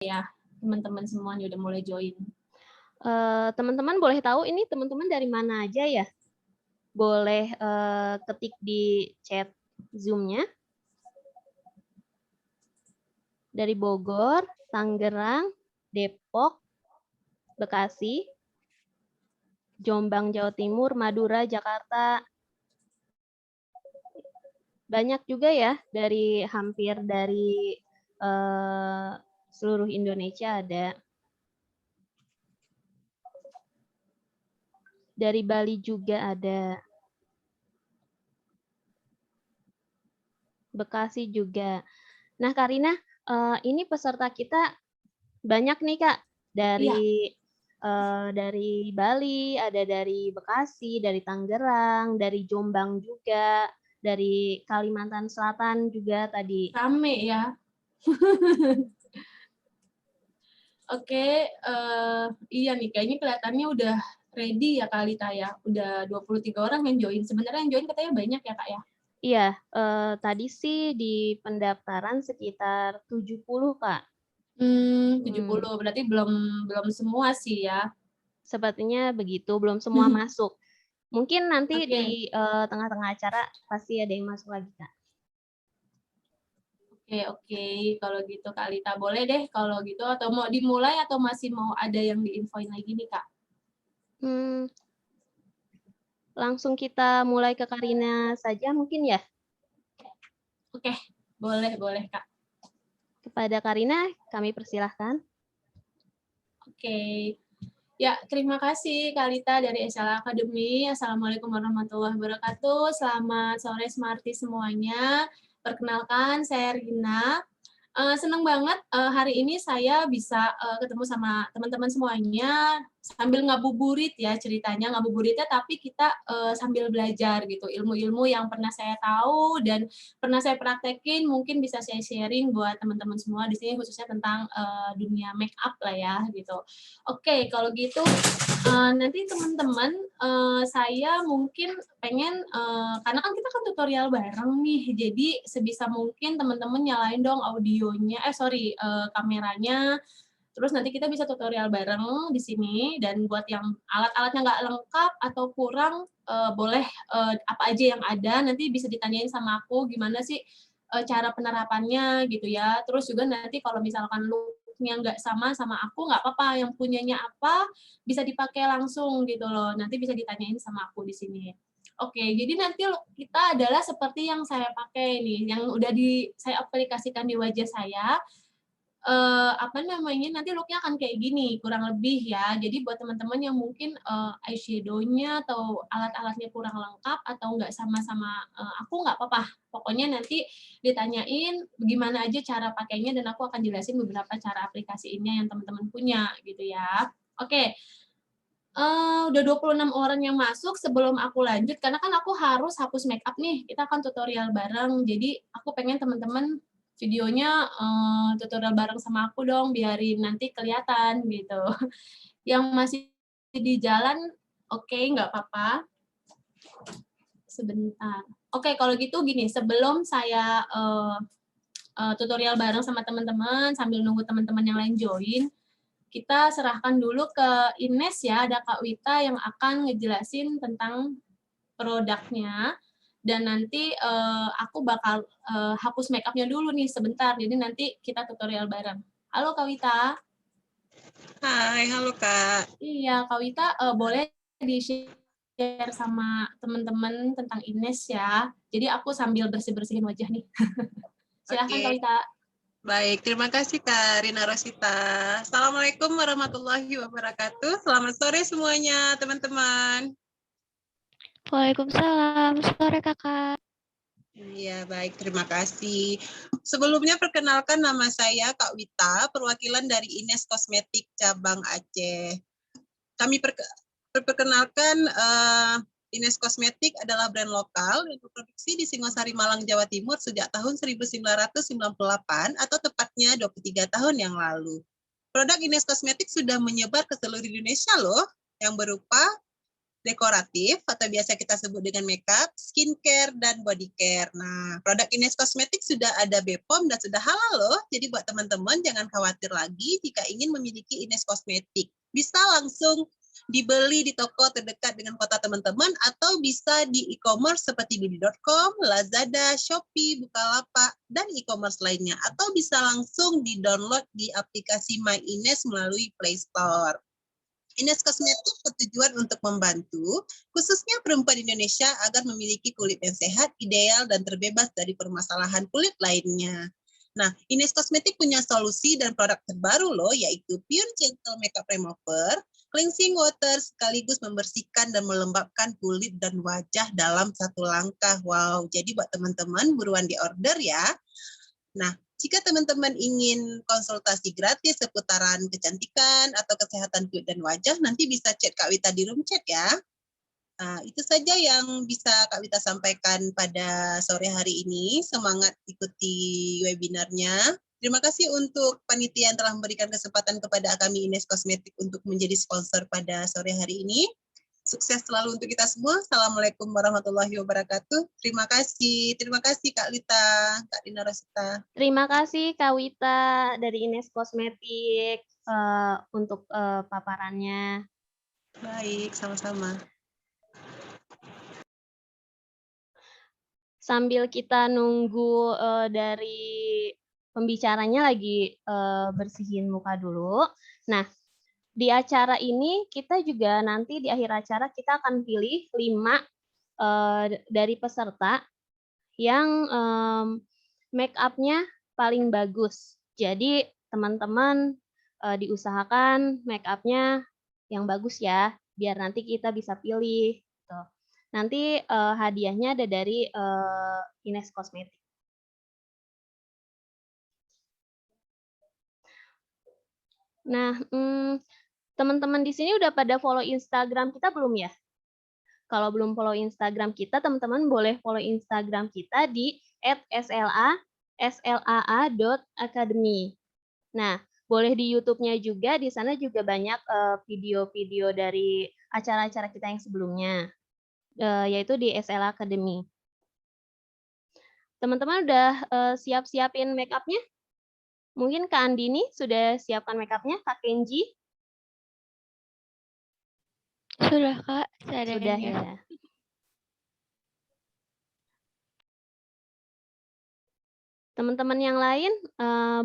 ya, teman-teman semua udah mulai join. Teman-teman boleh tahu ini teman-teman dari mana aja ya? Boleh ketik di chat Zoom-nya. Dari Bogor, Tangerang, Depok, Bekasi, Jombang, Jawa Timur, Madura, Jakarta. Banyak juga ya dari hampir dari seluruh Indonesia ada. Dari Bali juga ada. Bekasi juga. Nah, Karina, ini peserta kita banyak nih, Kak. Dari Bali, ada dari Bekasi, dari Tangerang, dari Jombang juga, dari Kalimantan Selatan juga tadi. Rame ya. Oke, iya nih, kayaknya kelihatannya udah ready ya Kak Lita ya. Udah 23 orang yang join. Sebenarnya yang join katanya banyak ya Kak ya? Iya, tadi sih di pendaftaran sekitar 70, Kak. 70, berarti belum semua sih ya. Sepertinya begitu, belum semua masuk. Mungkin nanti Oke. di tengah-tengah acara pasti ada yang masuk lagi, Kak. Oke, kalau gitu Kak Lita boleh deh kalau gitu, atau mau dimulai atau masih mau ada yang diinfoin lagi nih Kak? Langsung kita mulai ke Karina saja mungkin ya? Oke, boleh Kak. Kepada Karina, kami persilahkan. Oke. Ya, terima kasih Kak Lita dari SLA Academy. Assalamualaikum warahmatullahi wabarakatuh. Selamat sore Smarty semuanya. Perkenalkan, saya Rina. Senang banget hari ini saya bisa ketemu sama teman-teman semuanya sambil ngabuburit ya ceritanya, ngabuburitnya tapi kita sambil belajar gitu, ilmu-ilmu yang pernah saya tahu dan pernah saya praktekin mungkin bisa saya sharing buat teman-teman semua di sini khususnya tentang dunia make up lah ya gitu. Oke, kalau gitu nanti teman-teman saya mungkin pengen karena kan kita kan tutorial bareng nih, jadi sebisa mungkin teman-teman nyalain dong audionya, kameranya, terus nanti kita bisa tutorial bareng di sini, dan buat yang alat-alatnya nggak lengkap atau kurang, boleh apa aja yang ada, nanti bisa ditanyain sama aku gimana sih cara penerapannya gitu ya. Terus juga nanti kalau misalkan look-nya nggak sama aku, nggak apa-apa, yang punyanya apa, bisa dipakai langsung gitu loh, nanti bisa ditanyain sama aku di sini. Oke, jadi nanti look kita adalah seperti yang saya pakai nih, yang udah saya aplikasikan di wajah saya, nanti look-nya akan kayak gini, kurang lebih ya. Jadi buat teman-teman yang mungkin eyeshadow-nya atau alat-alatnya kurang lengkap atau nggak sama-sama aku, nggak apa-apa. Pokoknya nanti ditanyain gimana aja cara pakainya dan aku akan jelasin beberapa cara aplikasiinnya yang teman-teman punya gitu ya. Oke, udah 26 orang yang masuk. Sebelum aku lanjut, karena kan aku harus hapus make up nih, kita akan tutorial bareng. Jadi aku pengen teman-teman videonya tutorial bareng sama aku dong, biarin nanti kelihatan gitu. Yang masih di jalan, oke, nggak apa-apa. Sebentar. Oke, kalau gitu gini, sebelum saya tutorial bareng sama teman-teman, sambil nunggu teman-teman yang lain join, kita serahkan dulu ke Ines ya, ada Kak Wita yang akan ngejelasin tentang produknya, dan nanti aku bakal hapus make up-nya dulu nih sebentar, jadi nanti kita tutorial bareng. Halo Kak Wita. Hai, halo Kak. Iya, Kak Wita boleh di-share sama teman-teman tentang Ines ya. Jadi aku sambil bersih-bersihin wajah nih. Silahkan Kak Oke, Wita. baik. Terima kasih Kak Rina Rosita. Assalamualaikum warahmatullahi wabarakatuh. Selamat sore semuanya, teman-teman. Waalaikumsalam, sore Kakak. Iya, baik. Terima kasih. Sebelumnya perkenalkan nama saya Kak Wita, perwakilan dari Ines Kosmetik Cabang Aceh. Kami perkenalkan Ines Kosmetik adalah brand lokal yang berproduksi di Singosari, Malang, Jawa Timur sejak tahun 1998 atau tepatnya 23 tahun yang lalu. Produk Ines Kosmetik sudah menyebar ke seluruh Indonesia loh, yang berupa dekoratif atau biasa kita sebut dengan makeup, skincare, dan body care. Nah, produk Ines Kosmetik sudah ada BPOM dan sudah halal loh. Jadi buat teman-teman jangan khawatir lagi jika ingin memiliki Ines Kosmetik. Bisa langsung dibeli di toko terdekat dengan kota teman-teman atau bisa di e-commerce seperti bibi.com, Lazada, Shopee, Bukalapak, dan e-commerce lainnya. Atau bisa langsung di-download di aplikasi My Ines melalui Play Store. Ines Kosmetik bertujuan untuk membantu, khususnya perempuan Indonesia agar memiliki kulit yang sehat, ideal, dan terbebas dari permasalahan kulit lainnya. Nah, Ines Kosmetik punya solusi dan produk terbaru loh, yaitu Pure Gentle Makeup Remover, cleansing water sekaligus membersihkan dan melembabkan kulit dan wajah dalam satu langkah. Wow, jadi buat teman-teman buruan di order ya. Nah, jika teman-teman ingin konsultasi gratis seputaran kecantikan atau kesehatan kulit dan wajah, nanti bisa chat Kak Wita di room chat ya. Itu saja yang bisa Kak Wita sampaikan pada sore hari ini. Semangat ikuti webinarnya. Terima kasih untuk panitia yang telah memberikan kesempatan kepada kami Ines Kosmetik untuk menjadi sponsor pada sore hari ini. Sukses selalu untuk kita semua. Assalamualaikum warahmatullahi wabarakatuh. Terima kasih Kak Lita, Kak Dina Rosita. Terima kasih Kak Wita dari Ines Kosmetik untuk paparannya. Baik, sama-sama. Sambil kita nunggu dari pembicaranya lagi bersihin muka dulu. Nah, di acara ini kita juga nanti di akhir acara kita akan pilih 5 dari peserta yang make up-nya paling bagus. Jadi teman-teman diusahakan make up-nya yang bagus ya, biar nanti kita bisa pilih. Gitu. Nanti hadiahnya ada dari Ines Kosmetik. Nah, teman-teman di sini udah pada follow Instagram kita belum ya? Kalau belum follow Instagram kita, teman-teman boleh follow Instagram kita di @slaa.academy. Nah, boleh di YouTube-nya juga, di sana juga banyak video-video dari acara-acara kita yang sebelumnya, yaitu di SLA Academy. Teman-teman udah siap-siapin make up-nya? Mungkin Kak Andini sudah siapkan make up-nya, Kak Kenji? Sudah, Kak. Sudah ya. Teman-teman yang lain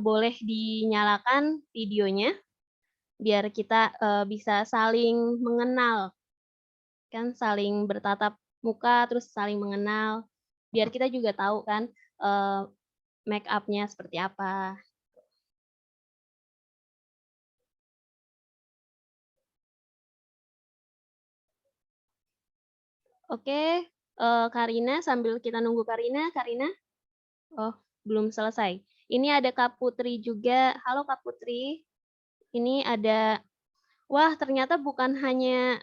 boleh dinyalakan videonya, biar kita bisa saling mengenal. Kan saling bertatap muka, terus saling mengenal. Biar kita juga tahu kan make up-nya seperti apa. Oke, Karina, sambil kita nunggu Karina. Oh, belum selesai. Ini ada Kak Putri juga. Halo Kak Putri. Ini ada, wah ternyata bukan hanya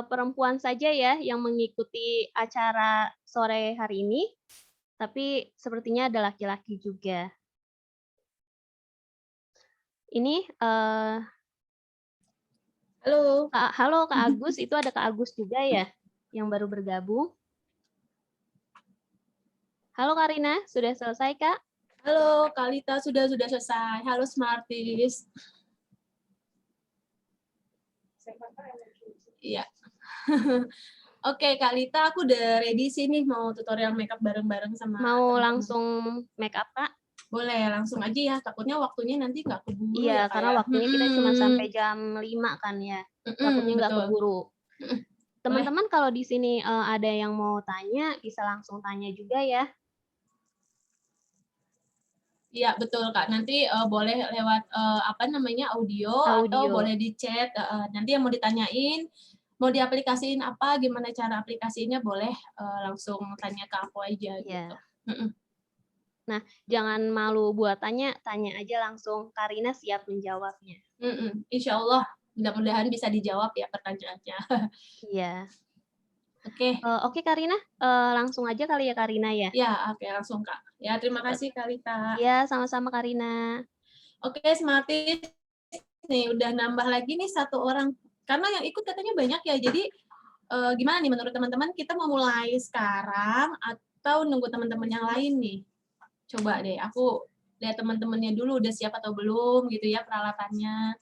perempuan saja ya yang mengikuti acara sore hari ini, tapi sepertinya ada laki-laki juga. Ini, halo Kak Agus, itu ada Kak Agus juga ya? Yang baru bergabung. Halo Karina, sudah selesai Kak? Halo Kak Lita, sudah selesai. Halo Smarties. Iya. Oke Kak Lita, aku udah ready sih nih mau tutorial makeup bareng-bareng sama Mau teman-teman. langsung make up Kak? Boleh, langsung aja ya. Takutnya waktunya nanti nggak keburu Iya, ya Kak karena ya. waktunya kita cuma sampai jam 5 kan ya. Takutnya nggak Betul. keburu. Teman-teman kalau di sini ada yang mau tanya, bisa langsung tanya juga ya. Iya, betul Kak. Nanti boleh lewat audio atau boleh di chat. Nanti yang mau ditanyain, mau diaplikasiin apa, gimana cara aplikasinya, boleh langsung tanya ke aku aja gitu. Nah, jangan malu buat tanya aja langsung. Karina siap menjawabnya. Insya Allah, mudah-mudahan bisa dijawab ya pertanyaannya. Iya. Oke. Oke Karina, langsung aja kali ya Karina ya? Ya, oke langsung Kak. Ya, terima kasih Kak Rita. Iya, sama-sama Karina. Oke, Smarties nih udah nambah lagi nih 1 orang. Karena yang ikut katanya banyak ya, jadi gimana nih menurut teman-teman, kita mau mulai sekarang atau nunggu teman-teman yang lain nih? Coba deh, aku lihat teman-temannya dulu udah siap atau belum gitu ya peralatannya.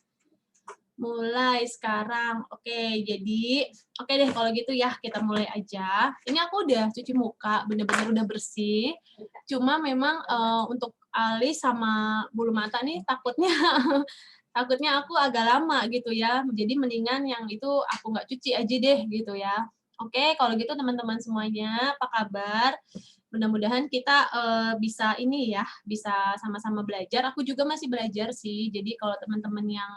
Mulai sekarang. Oke, jadi oke deh kalau gitu ya kita mulai aja. Ini aku udah cuci muka, bener-bener udah bersih. Cuma memang untuk alis sama bulu mata nih takutnya takutnya aku agak lama gitu ya. Jadi mendingan yang itu aku nggak cuci aja deh gitu ya. Oke, kalau gitu teman-teman semuanya, apa kabar? Mudah-mudahan kita bisa ini ya, bisa sama-sama belajar. Aku juga masih belajar sih. Jadi kalau teman-teman yang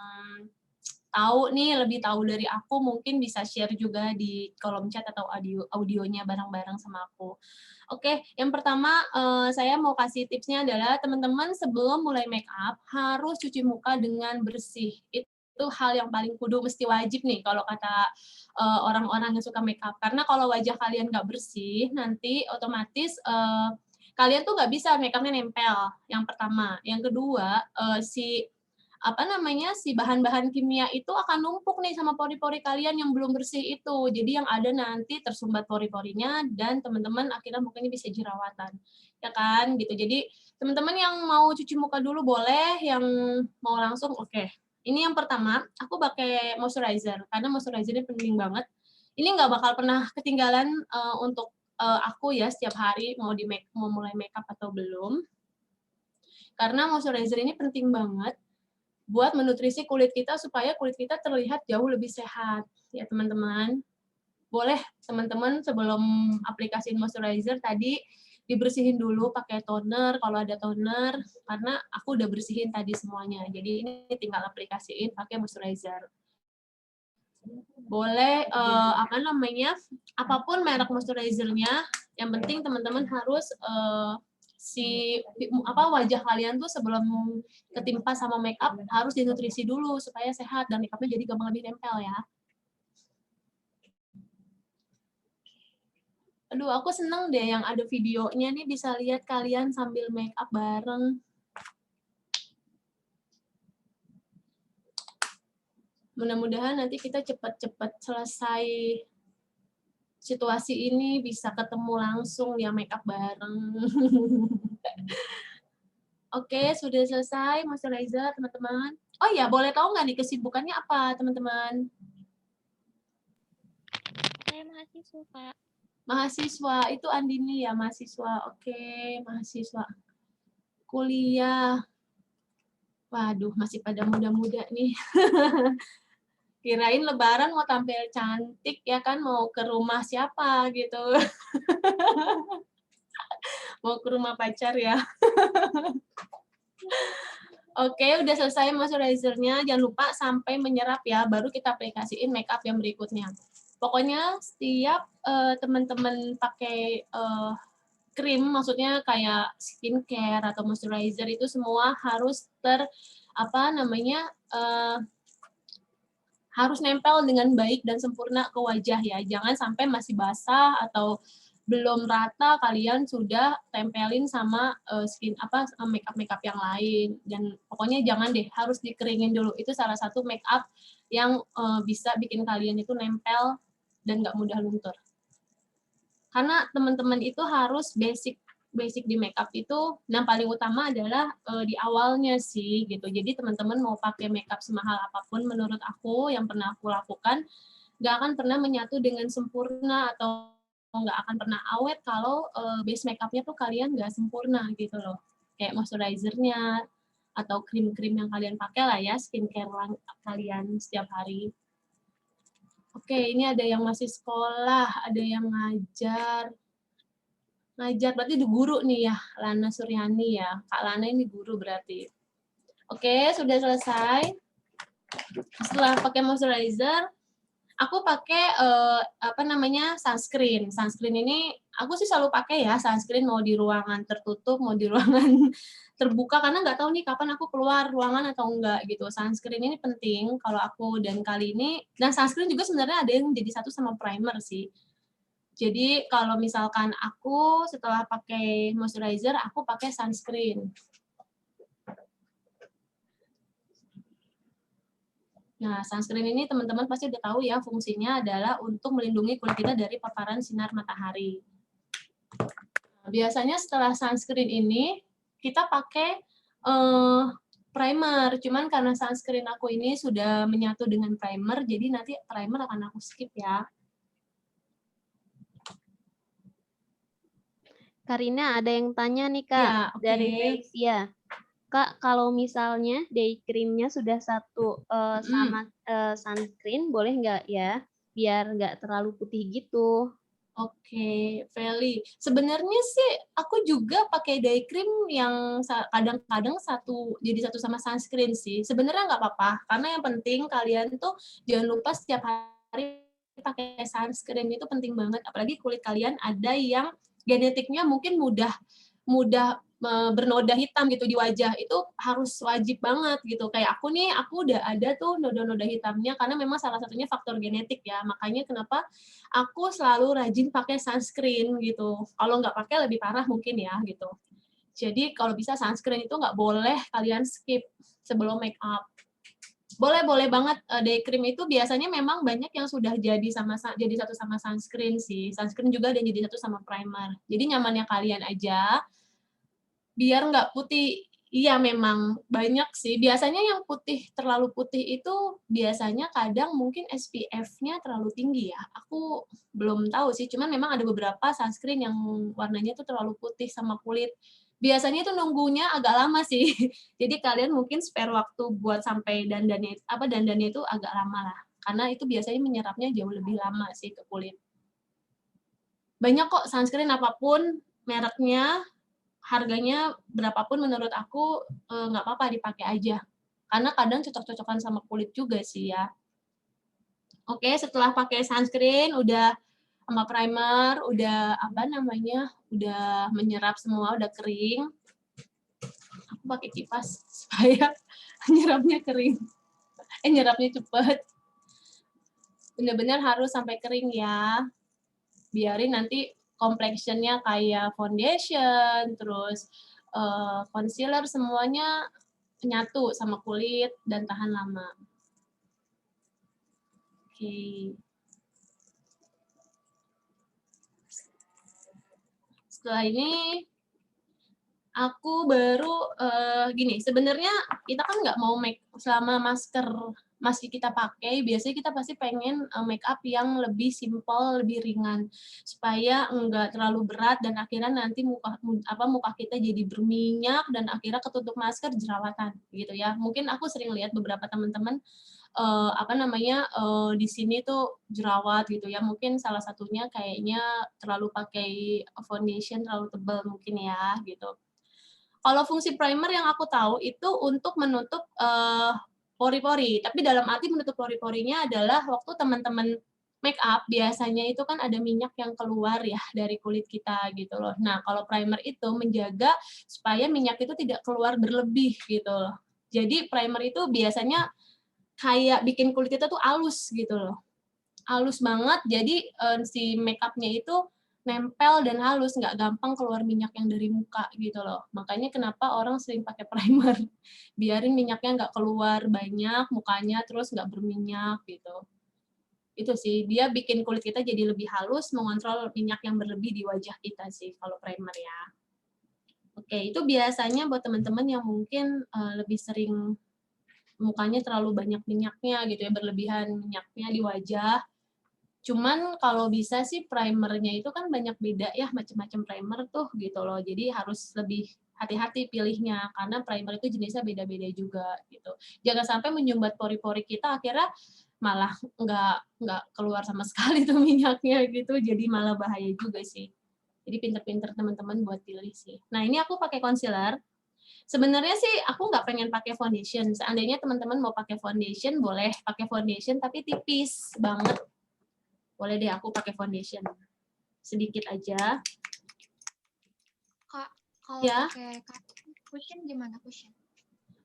tahu nih, lebih tahu dari aku, mungkin bisa share juga di kolom chat atau audionya bareng-bareng sama aku. Oke, yang pertama saya mau kasih tipsnya adalah teman-teman sebelum mulai make up harus cuci muka dengan bersih. Itu hal yang paling kudu mesti wajib nih kalau kata orang-orang yang suka make up. Karena kalau wajah kalian nggak bersih, nanti otomatis kalian tuh nggak bisa make up-nya nempel. Yang pertama. Yang kedua, si bahan-bahan kimia itu akan numpuk nih sama pori-pori kalian yang belum bersih itu. Jadi yang ada nanti tersumbat pori-porinya dan teman-teman akhirnya mukanya bisa jerawatan. Ya kan? Gitu. Jadi teman-teman yang mau cuci muka dulu boleh, yang mau langsung oke. Ini yang pertama, aku pakai moisturizer karena moisturizer ini penting banget. Ini nggak bakal pernah ketinggalan untuk aku ya setiap hari mau mulai makeup atau belum. Karena moisturizer ini penting banget buat menutrisi kulit kita supaya kulit kita terlihat jauh lebih sehat ya teman-teman. Boleh teman-teman sebelum aplikasiin moisturizer tadi dibersihin dulu pakai toner kalau ada toner, karena aku udah bersihin tadi semuanya. Jadi ini tinggal aplikasiin pakai moisturizer. Boleh apapun merek moisturizernya, yang penting teman-teman harus wajah kalian tuh sebelum ketimpa sama make up harus dinutrisi dulu supaya sehat dan make up-nya jadi gampang lebih nempel ya. Aduh, aku seneng deh yang ada videonya nih, bisa lihat kalian sambil make up bareng. Mudah-mudahan nanti kita cepat-cepat selesai situasi ini, bisa ketemu langsung ya make up bareng. Oke, sudah selesai moisturizer, teman-teman. Oh iya, boleh tahu nggak nih kesibukannya apa, teman-teman? Saya mahasiswa, Kak. Mahasiswa, itu Andini ya, mahasiswa. Oke, mahasiswa. Kuliah. Waduh, masih pada muda-muda nih. Kirain lebaran mau tampil cantik, ya kan, mau ke rumah siapa gitu. Mau ke rumah pacar ya. Oke, udah selesai moisturizer-nya. Jangan lupa sampai menyerap ya, baru kita aplikasiin make up yang berikutnya. Pokoknya setiap teman-teman pakai krim, maksudnya kayak skincare atau moisturizer itu semua harus harus nempel dengan baik dan sempurna ke wajah ya. Jangan sampai masih basah atau belum rata kalian sudah tempelin sama makeup yang lain. Dan pokoknya jangan deh, harus dikeringin dulu. Itu salah satu makeup yang bisa bikin kalian itu nempel dan nggak mudah luntur. Karena teman-teman itu harus basic di makeup itu, yang paling utama adalah di awalnya sih gitu. Jadi teman-teman mau pakai makeup semahal apapun, menurut aku yang pernah aku lakukan, nggak akan pernah menyatu dengan sempurna atau nggak akan pernah awet kalau base makeupnya tuh kalian nggak sempurna gitu loh. Kayak moisturizer-nya atau krim-krim yang kalian pakai lah ya, skincare kalian setiap hari. Oke, ini ada yang masih sekolah, ada yang ngajar. Ngajar berarti di guru nih ya, Lana Suryani ya. Kak Lana ini guru berarti. Oke, sudah selesai. Setelah pakai moisturizer, aku pakai sunscreen. Sunscreen ini aku sih selalu pakai ya, sunscreen mau di ruangan tertutup, mau di ruangan terbuka, karena nggak tahu nih kapan aku keluar ruangan atau enggak gitu. Sunscreen ini penting kalau aku, dan kali ini, dan sunscreen juga sebenarnya ada yang jadi satu sama primer sih. Jadi kalau misalkan aku setelah pakai moisturizer, aku pakai sunscreen. Nah, sunscreen ini teman-teman pasti udah tahu ya, fungsinya adalah untuk melindungi kulit kita dari paparan sinar matahari. Biasanya setelah sunscreen ini, kita pakai primer. Cuman karena sunscreen aku ini sudah menyatu dengan primer, jadi nanti primer akan aku skip ya. Karina, ada yang tanya nih Kak, Ya, oke. dari Felicia. Kak, kalau misalnya day creamnya sudah satu sama sunscreen, boleh nggak ya? Biar nggak terlalu putih gitu. Oke, Feli. Sebenarnya sih aku juga pakai day cream yang kadang-kadang jadi satu sama sunscreen sih. Sebenarnya nggak apa-apa, karena yang penting kalian tuh jangan lupa setiap hari pakai sunscreen, itu penting banget. Apalagi kulit kalian ada yang genetiknya mungkin mudah mudah bernoda hitam gitu di wajah, itu harus wajib banget gitu. Kayak aku nih, aku udah ada tuh noda-noda hitamnya karena memang salah satunya faktor genetik ya. Makanya kenapa aku selalu rajin pakai sunscreen gitu. Kalau nggak pakai lebih parah mungkin ya gitu. Jadi kalau bisa sunscreen itu nggak boleh kalian skip sebelum make up. Boleh banget, day cream itu biasanya memang banyak yang sudah jadi satu sama sunscreen sih. Sunscreen juga ada yang jadi satu sama primer. Jadi nyamannya kalian aja, biar nggak putih. Iya memang banyak sih. Biasanya yang terlalu putih itu biasanya kadang mungkin SPF-nya terlalu tinggi ya. Aku belum tahu sih, cuman memang ada beberapa sunscreen yang warnanya tuh terlalu putih sama kulit. Biasanya itu nunggunya agak lama sih. Jadi kalian mungkin spare waktu buat sampai dandannya itu agak lama lah. Karena itu biasanya menyerapnya jauh lebih lama sih ke kulit. Banyak kok sunscreen apapun mereknya, harganya berapapun menurut aku nggak apa-apa dipakai aja. Karena kadang cocok-cocokan sama kulit juga sih ya. Oke, setelah pakai sunscreen, udah sama primer, udah udah menyerap semua, udah kering. Aku pakai kipas supaya nyerapnya kering. Nyerapnya cepet. Bener-bener harus sampai kering ya. Biarin nanti complexion-nya kayak foundation, terus concealer, semuanya nyatu sama kulit dan tahan lama. Oke. Setelah ini aku baru gini, sebenarnya kita kan nggak mau selama masih kita pakai, biasanya kita pasti pengen make up yang lebih simple, lebih ringan, supaya nggak terlalu berat dan akhirnya nanti muka kita jadi berminyak dan akhirnya ketutup masker jerawatan gitu ya. Mungkin aku sering lihat beberapa teman-teman di sini tuh jerawat gitu ya, mungkin salah satunya kayaknya terlalu pakai foundation terlalu tebal mungkin ya gitu. Kalau fungsi primer yang aku tahu itu untuk menutup pori-pori, tapi dalam arti menutup pori-porinya adalah waktu teman-teman make up biasanya itu kan ada minyak yang keluar ya dari kulit kita gitu loh. Nah, kalau primer itu menjaga supaya minyak itu tidak keluar berlebih gitu loh. Jadi primer itu biasanya kayak bikin kulit kita tuh halus gitu loh. Halus banget, jadi si make up-nya itu nempel dan halus, nggak gampang keluar minyak yang dari muka gitu loh. Makanya kenapa orang sering pakai primer, biarin minyaknya nggak keluar banyak mukanya, terus nggak berminyak gitu. Itu sih, dia bikin kulit kita jadi lebih halus, mengontrol minyak yang berlebih di wajah kita sih kalau primer ya. Oke, itu biasanya buat teman-teman yang mungkin lebih sering mukanya terlalu banyak minyaknya gitu ya, berlebihan minyaknya di wajah. Cuman kalau bisa sih primernya itu kan banyak beda ya, macam-macam primer tuh gitu loh. Jadi harus lebih hati-hati pilihnya karena primer itu jenisnya beda-beda juga gitu. Jangan sampai menyumbat pori-pori kita akhirnya malah nggak keluar sama sekali tuh minyaknya gitu. Jadi malah bahaya juga sih. Jadi pinter-pinter teman-teman buat pilih sih. Nah, ini aku pakai concealer. Sebenarnya sih aku nggak pengen pakai foundation. Seandainya teman-teman mau pakai foundation, boleh pakai foundation tapi tipis banget. Boleh deh aku pakai foundation. Sedikit aja. Kak, kalau Ya. pakai cushion gimana cushion?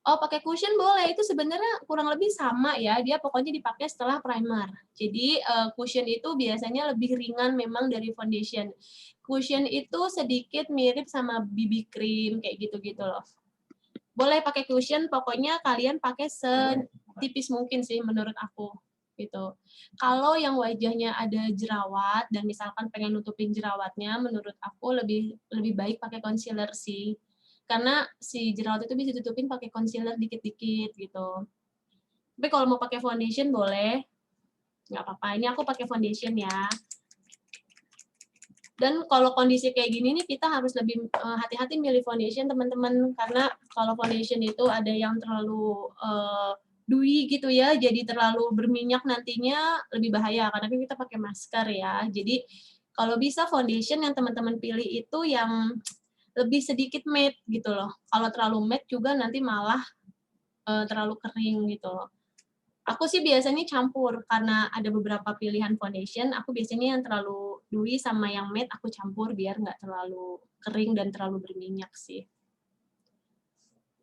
Oh, pakai cushion boleh. Itu sebenarnya kurang lebih sama ya. Dia pokoknya dipakai setelah primer. Jadi cushion itu biasanya lebih ringan memang dari foundation. Cushion itu sedikit mirip sama BB cream kayak gitu-gitu loh. Boleh pakai cushion, pokoknya kalian pakai setipis mungkin sih menurut aku gitu. Kalau yang wajahnya ada jerawat dan misalkan pengen nutupin jerawatnya, menurut aku lebih lebih baik pakai concealer sih. Karena si jerawat itu bisa ditutupin pakai concealer dikit-dikit gitu. Tapi kalau mau pakai foundation boleh, nggak apa-apa. Ini aku pakai foundation ya. Dan kalau kondisi kayak gini nih kita harus lebih hati-hati milih foundation teman-teman, karena kalau foundation itu ada yang terlalu dewy gitu ya, jadi terlalu berminyak nantinya lebih bahaya karena kan kita pakai masker ya. Jadi kalau bisa foundation yang teman-teman pilih itu yang lebih sedikit matte gitu loh. Kalau terlalu matte juga nanti malah terlalu kering gitu loh. Aku sih biasanya campur, karena ada beberapa pilihan foundation, aku biasanya yang terlalu dewy sama yang matte aku campur biar nggak terlalu kering dan terlalu berminyak sih.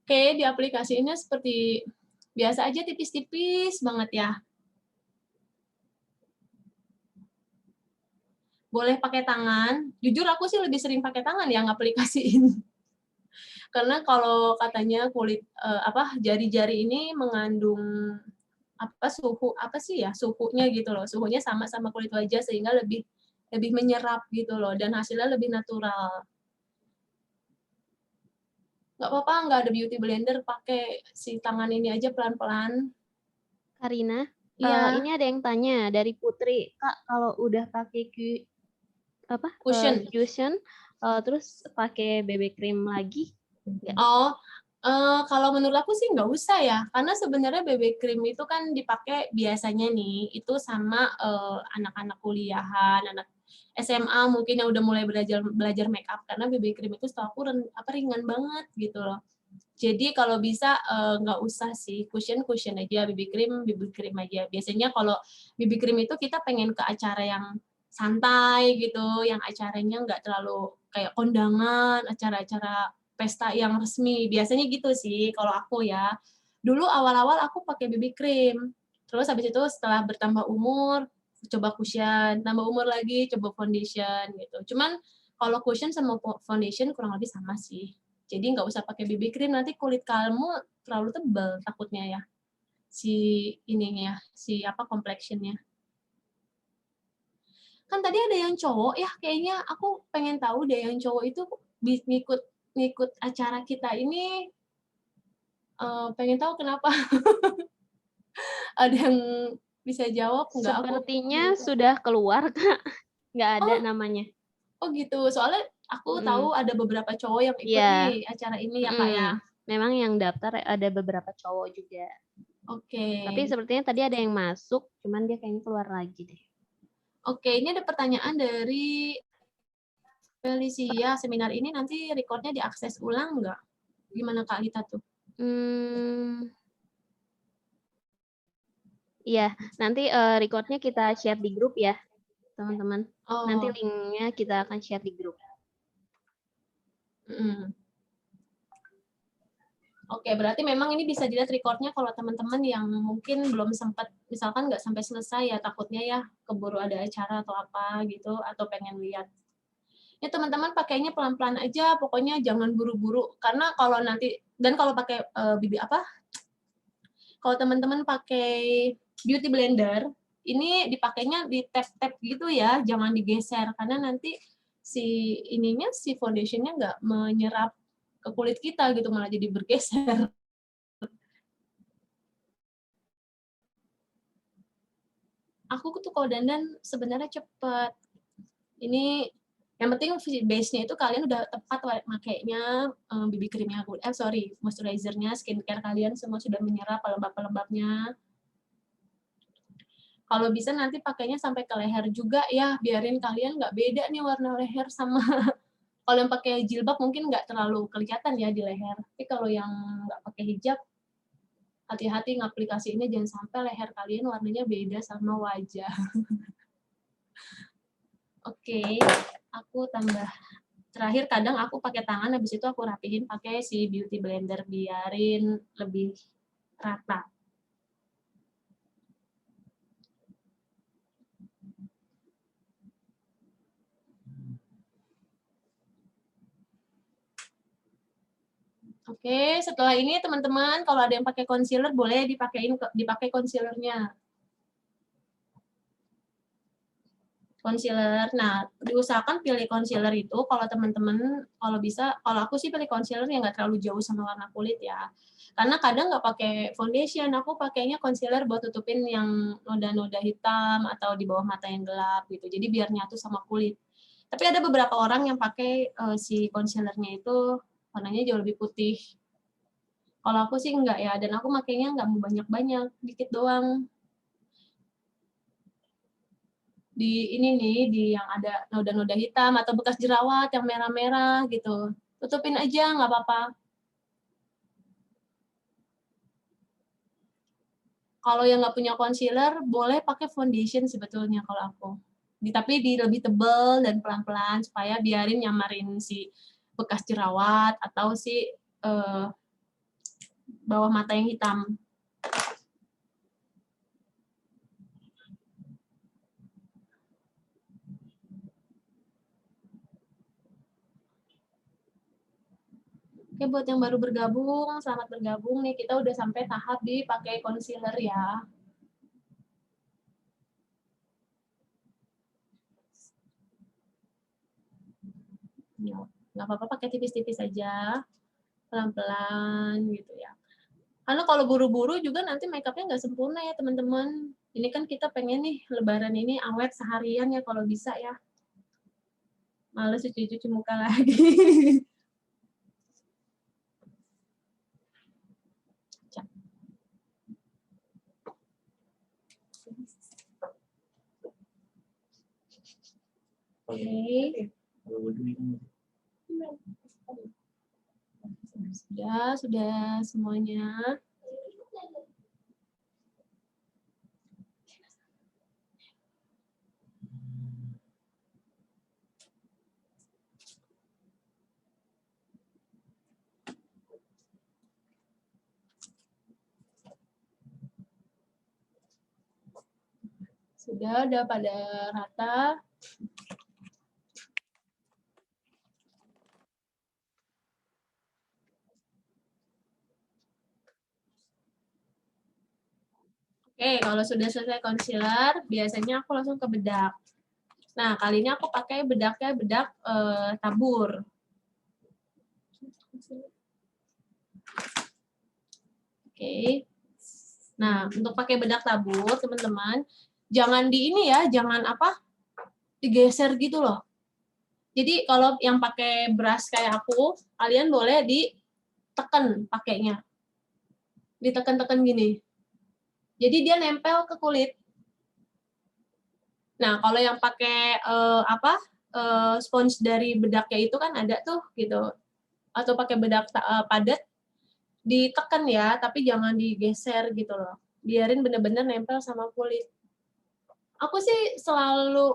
Oke, di aplikasinya seperti biasa aja, tipis-tipis banget ya. Boleh pakai tangan, jujur aku sih lebih sering pakai tangan yang aplikasiin. Karena kalau katanya kulit jari-jari ini mengandung suhunya gitu loh, suhunya sama kulit wajah sehingga lebih lebih menyerap gitu loh dan hasilnya lebih natural. Nggak apa-apa, nggak ada beauty blender, pakai si tangan ini aja pelan-pelan. Karina, Iya, ini ada yang tanya dari Putri, Kak, kalau udah pakai cushion. cushion, terus pakai BB cream lagi nggak? Oh, kalau menurut aku sih nggak usah ya, karena sebenarnya BB cream itu kan dipakai biasanya nih, itu sama anak-anak kuliahan, anak SMA mungkin yang udah mulai belajar make up, karena BB cream itu setahu aku ringan banget gitu loh. Jadi kalau bisa nggak usah sih, cushion aja, BB cream aja. Biasanya kalau BB cream itu kita pengen ke acara yang santai gitu, yang acaranya nggak terlalu kayak kondangan, acara-acara pesta yang resmi. Biasanya gitu sih kalau aku ya. Dulu awal-awal aku pakai BB cream. Terus habis itu setelah bertambah umur, coba cushion, tambah umur lagi coba foundation gitu. Cuman kalau cushion sama foundation kurang lebih sama sih. Jadi nggak usah pakai BB cream, nanti kulit kamu terlalu tebal takutnya ya. Si ininya, complexionnya. Kan tadi ada yang cowok ya, kayaknya aku pengen tahu deh yang cowok itu ngikut ngikut acara kita ini, pengen tahu kenapa. Ada yang bisa jawab nggak? Aku Sepertinya sudah keluar, Kak. Nggak ada oh namanya. oh gitu, soalnya aku tahu ada beberapa cowok yang ikut Iya, nih acara ini ya Kak ya. memang yang daftar ada beberapa cowok juga. Oke. Tapi sepertinya tadi ada yang masuk, cuman dia kayaknya keluar lagi deh. Oke, ini ada pertanyaan dari Felicia, seminar ini nanti recordnya diakses ulang nggak? Gimana Kak Lita tuh? Iya, nanti recordnya kita share di grup ya, teman-teman. Nanti Oh, linknya kita akan share di grup. Oke, berarti memang ini bisa dilihat recordnya kalau teman-teman yang mungkin belum sempat, misalkan nggak sampai selesai ya, takutnya ya keburu ada acara atau apa gitu, atau pengen lihat. Ya teman-teman pakainya pelan-pelan aja, pokoknya jangan buru-buru. Karena kalau nanti, dan kalau pakai kalau teman-teman pakai beauty blender, ini dipakainya di tap-tap gitu ya, jangan digeser, karena nanti si foundationnya nggak menyerap ke kulit kita gitu, malah jadi bergeser. Aku tuh kalau dandan sebenarnya cepet. Ini yang penting base-nya itu kalian udah tepat makainya, BB cream-nya, moisturizer-nya, skincare kalian semua sudah menyerap pelembab-pelembabnya. Kalau bisa nanti pakainya sampai ke leher juga ya, biarin kalian nggak beda nih warna leher sama kalau yang pakai jilbab mungkin nggak terlalu kelihatan ya di leher. Tapi kalau yang nggak pakai hijab, hati-hati ngaplikasiinnya jangan sampai leher kalian warnanya beda sama wajah. Oke, aku tambah terakhir kadang aku pakai tangan, habis itu aku rapihin pakai si beauty blender biarin lebih rata. Oke, Oke, setelah ini teman-teman kalau ada yang pakai concealer boleh dipakai concealernya. Concealer. Nah, diusahakan pilih concealer itu kalau teman-teman kalau bisa, kalau aku sih pilih concealer yang nggak terlalu jauh sama warna kulit ya. Karena kadang nggak pakai foundation, aku pakainya concealer buat tutupin yang noda-noda hitam atau di bawah mata yang gelap gitu. Jadi biar nyatu sama kulit. Tapi ada beberapa orang yang pakai si concealernya itu warnanya jauh lebih putih. Kalau aku sih enggak ya, dan aku makainya nggak mau banyak-banyak, dikit doang. Di ini nih, di yang ada noda-noda hitam atau bekas jerawat yang merah-merah gitu. Tutupin aja, nggak apa-apa. Kalau yang nggak punya concealer, boleh pakai foundation sebetulnya kalau aku. Tapi lebih tebal dan pelan-pelan supaya biarin nyamarin si bekas jerawat atau si bawah mata yang hitam. Oke, buat yang baru bergabung, selamat bergabung nih. Kita udah sampai tahap dipakai concealer ya. Nggak apa-apa pakai tipis-tipis aja, pelan-pelan gitu ya. Karena kalau buru-buru juga nanti makeupnya nggak sempurna ya teman-teman. Ini kan kita pengen nih lebaran ini awet seharian ya kalau bisa ya. Males cuci-cuci muka lagi. Oke. Sudah semuanya. Sudah pada rata. Oke, kalau sudah selesai concealer, biasanya aku langsung ke bedak. Nah, kali ini aku pakai bedaknya bedak tabur. Oke. Nah, untuk pakai bedak tabur, teman-teman, jangan di ini ya, jangan apa? Digeser gitu loh. Jadi kalau yang pakai brush kayak aku, kalian boleh ditekan pakainya. Ditekan-tekan gini. Jadi dia nempel ke kulit. Nah, kalau yang pakai sponge dari bedaknya itu kan ada tuh gitu. Atau pakai bedak padat, ditekan ya, tapi jangan digeser gitu loh. Biarin bener-bener nempel sama kulit. Aku sih selalu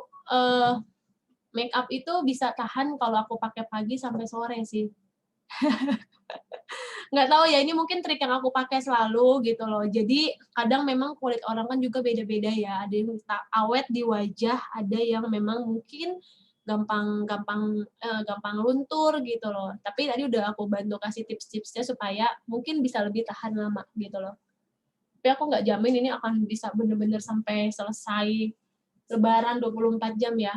make up itu bisa tahan kalau aku pakai pagi sampai sore sih. Nggak tahu ya, ini mungkin trik yang aku pakai selalu gitu loh. Jadi kadang memang kulit orang kan juga beda-beda ya. Ada yang awet di wajah, ada yang memang mungkin gampang luntur gitu loh. Tapi tadi udah aku bantu kasih tips-tipsnya supaya mungkin bisa lebih tahan lama gitu loh. Tapi aku nggak jamin ini akan bisa bener-bener sampai selesai Lebaran 24 jam ya.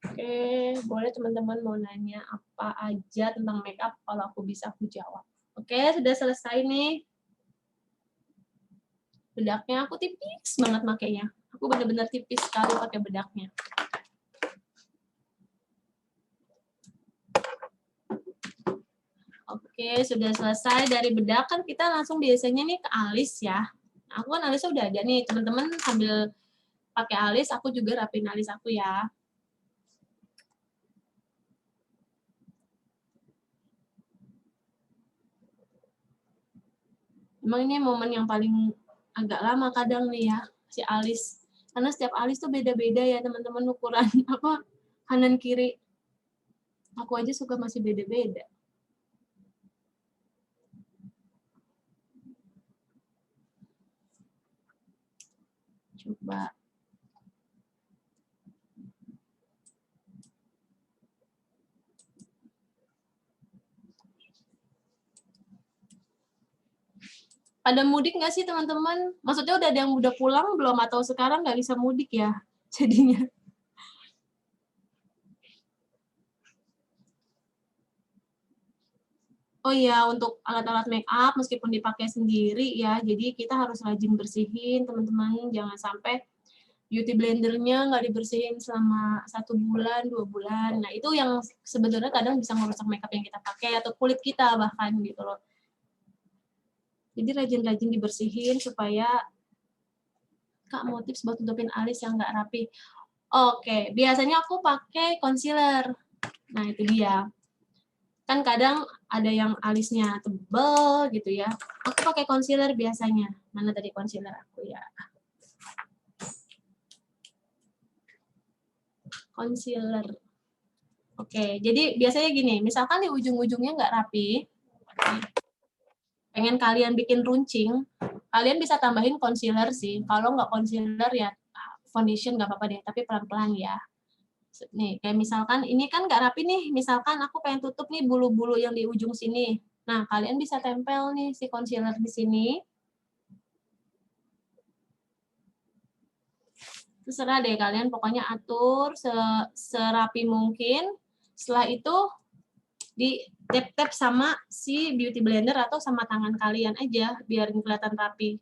Oke, boleh teman-teman mau nanya apa aja tentang makeup, kalau aku bisa aku jawab. Oke, sudah selesai nih. Bedaknya aku tipis banget makainya. Aku benar-benar tipis sekali pakai bedaknya. Oke, sudah selesai dari bedak kan kita langsung biasanya nih ke alis ya. Aku kan alisnya udah ada nih, teman-teman sambil pakai alis, aku juga rapin alis aku ya. Emang ini momen yang paling agak lama kadang nih ya, si alis. Karena setiap alis tuh beda-beda ya teman-teman ukuran apa kanan kiri. Aku aja suka masih beda-beda. Coba. Pada mudik nggak sih teman-teman? Maksudnya udah ada yang udah pulang belum atau sekarang nggak bisa mudik ya jadinya? Oh iya, untuk alat-alat make up meskipun dipakai sendiri ya, jadi kita harus rajin bersihin teman-teman, jangan sampai beauty blendernya nggak dibersihin selama 1 bulan, 2 bulan. Nah itu yang sebenarnya kadang bisa merusak make up yang kita pakai atau kulit kita bahkan gitu loh. Jadi rajin-rajin dibersihin supaya Kak mau tips buat tutupin alis yang nggak rapi. Oke, biasanya aku pakai concealer. Nah itu dia. Kan kadang ada yang alisnya tebal gitu ya. Aku pakai concealer biasanya. Mana tadi concealer aku ya? Concealer. Oke, jadi biasanya gini, misalkan di ujung-ujungnya nggak rapi, pengen kalian bikin runcing, kalian bisa tambahin concealer sih. Kalau nggak concealer ya foundation nggak apa-apa deh, tapi pelan-pelan ya. Nih, kayak misalkan ini kan nggak rapi nih, misalkan aku pengen tutup nih bulu-bulu yang di ujung sini. Nah, kalian bisa tempel nih si concealer di sini. Terserah deh kalian, pokoknya atur serapi mungkin. Setelah itu di tap-tap sama si beauty blender atau sama tangan kalian aja, biar kelihatan rapi.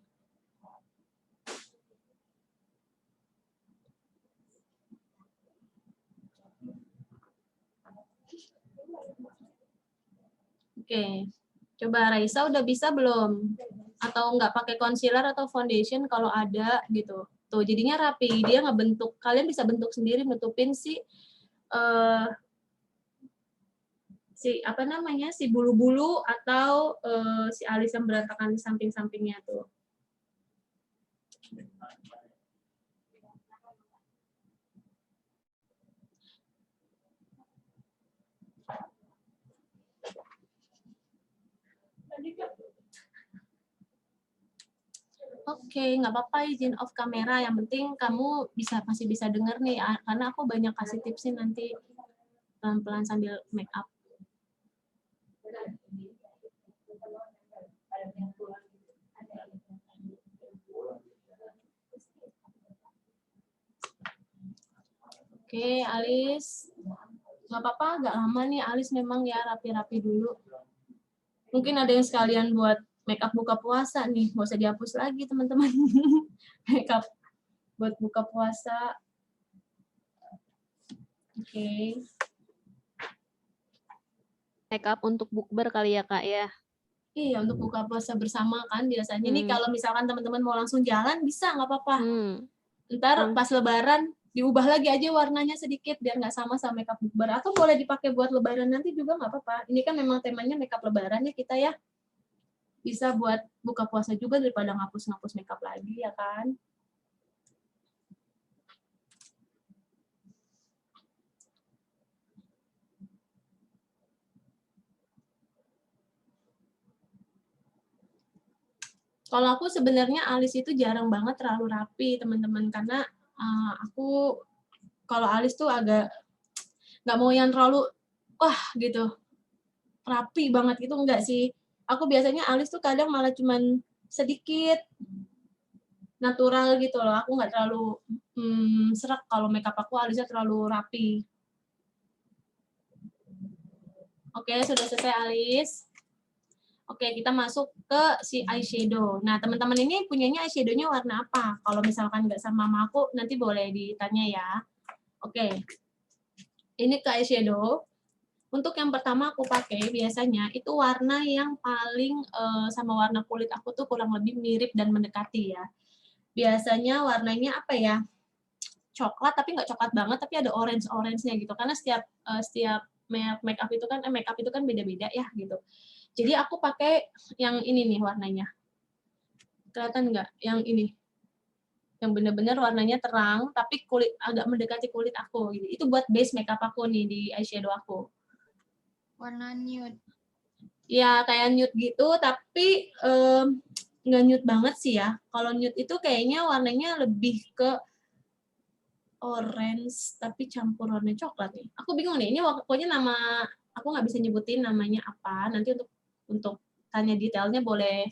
Oke, coba Raisa udah bisa belum? Atau nggak pakai concealer atau foundation kalau ada gitu. Tuh jadinya rapi, dia ngebentuk. Kalian bisa bentuk sendiri nutupin si apa namanya si bulu-bulu atau si alis yang berantakan di samping-sampingnya tuh. Oke, nggak apa-apa izin off kamera. Yang penting kamu masih bisa denger nih, karena aku banyak kasih tipsnya nanti pelan-pelan sambil make up. Oke, alis. Nggak apa-apa, agak lama nih alis memang ya, rapi-rapi dulu. Mungkin ada yang sekalian buat make up buka puasa nih, nggak usah dihapus lagi teman-teman. Make up buat buka puasa. Oke. Make up untuk bukber kali ya Kak ya. Iya, untuk buka puasa bersama kan biasanya. Ini kalau misalkan teman-teman mau langsung jalan, bisa, nggak apa-apa. Ntar pas lebaran, diubah lagi aja warnanya sedikit, biar nggak sama makeup bukber. Atau boleh dipakai buat lebaran nanti juga nggak apa-apa. Ini kan memang temanya makeup lebaran ya kita ya. Bisa buat buka puasa juga daripada ngapus-ngapus makeup lagi, ya kan? Kalau aku sebenarnya alis itu jarang banget terlalu rapi, teman-teman, karena aku kalau alis tuh agak nggak mau yang terlalu wah gitu rapi banget gitu, enggak sih. Aku biasanya alis tuh kadang malah cuman sedikit natural gitu loh. Aku nggak terlalu serak kalau makeup aku alisnya terlalu rapi. Oke, sudah selesai alis. Oke, kita masuk ke si eyeshadow. Nah, teman-teman ini punyanya eyeshadow-nya warna apa? Kalau misalkan nggak sama aku, nanti boleh ditanya ya. Oke, ini ke eyeshadow. Untuk yang pertama aku pakai biasanya itu warna yang paling sama warna kulit aku tuh kurang lebih mirip dan mendekati ya. Biasanya warnanya apa ya? Coklat tapi nggak coklat banget, tapi ada orange-nya gitu. Karena setiap make up itu kan beda-beda ya gitu. Jadi aku pakai yang ini nih warnanya. Kelihatan nggak? Yang ini. Yang benar-benar warnanya terang, tapi kulit agak mendekati kulit aku. Gitu. Itu buat base makeup aku nih di eyeshadow aku. Warna nude. Ya kayak nude gitu, tapi nggak nude banget sih ya. Kalau nude itu kayaknya warnanya lebih ke orange, tapi campur warna coklat nih. Aku bingung nih, ini pokoknya nama, aku nggak bisa nyebutin namanya apa. Nanti untuk tanya detailnya boleh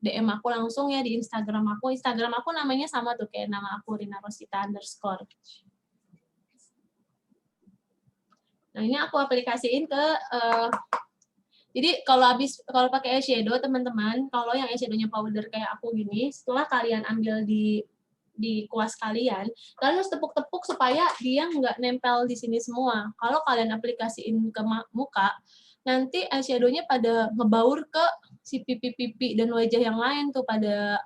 DM aku langsung ya di Instagram aku. Instagram aku namanya sama tuh kayak nama aku, Rina Rosita _ Nah, ini aku aplikasiin ke jadi kalau pakai eyeshadow teman-teman, kalau yang eyeshadownya powder kayak aku gini, setelah kalian ambil di kuas kalian harus tepuk-tepuk supaya dia nggak nempel di sini semua. Kalau kalian aplikasiin ke muka, nanti eyeshadow-nya pada ngebaur ke si pipi-pipi dan wajah yang lain tuh, pada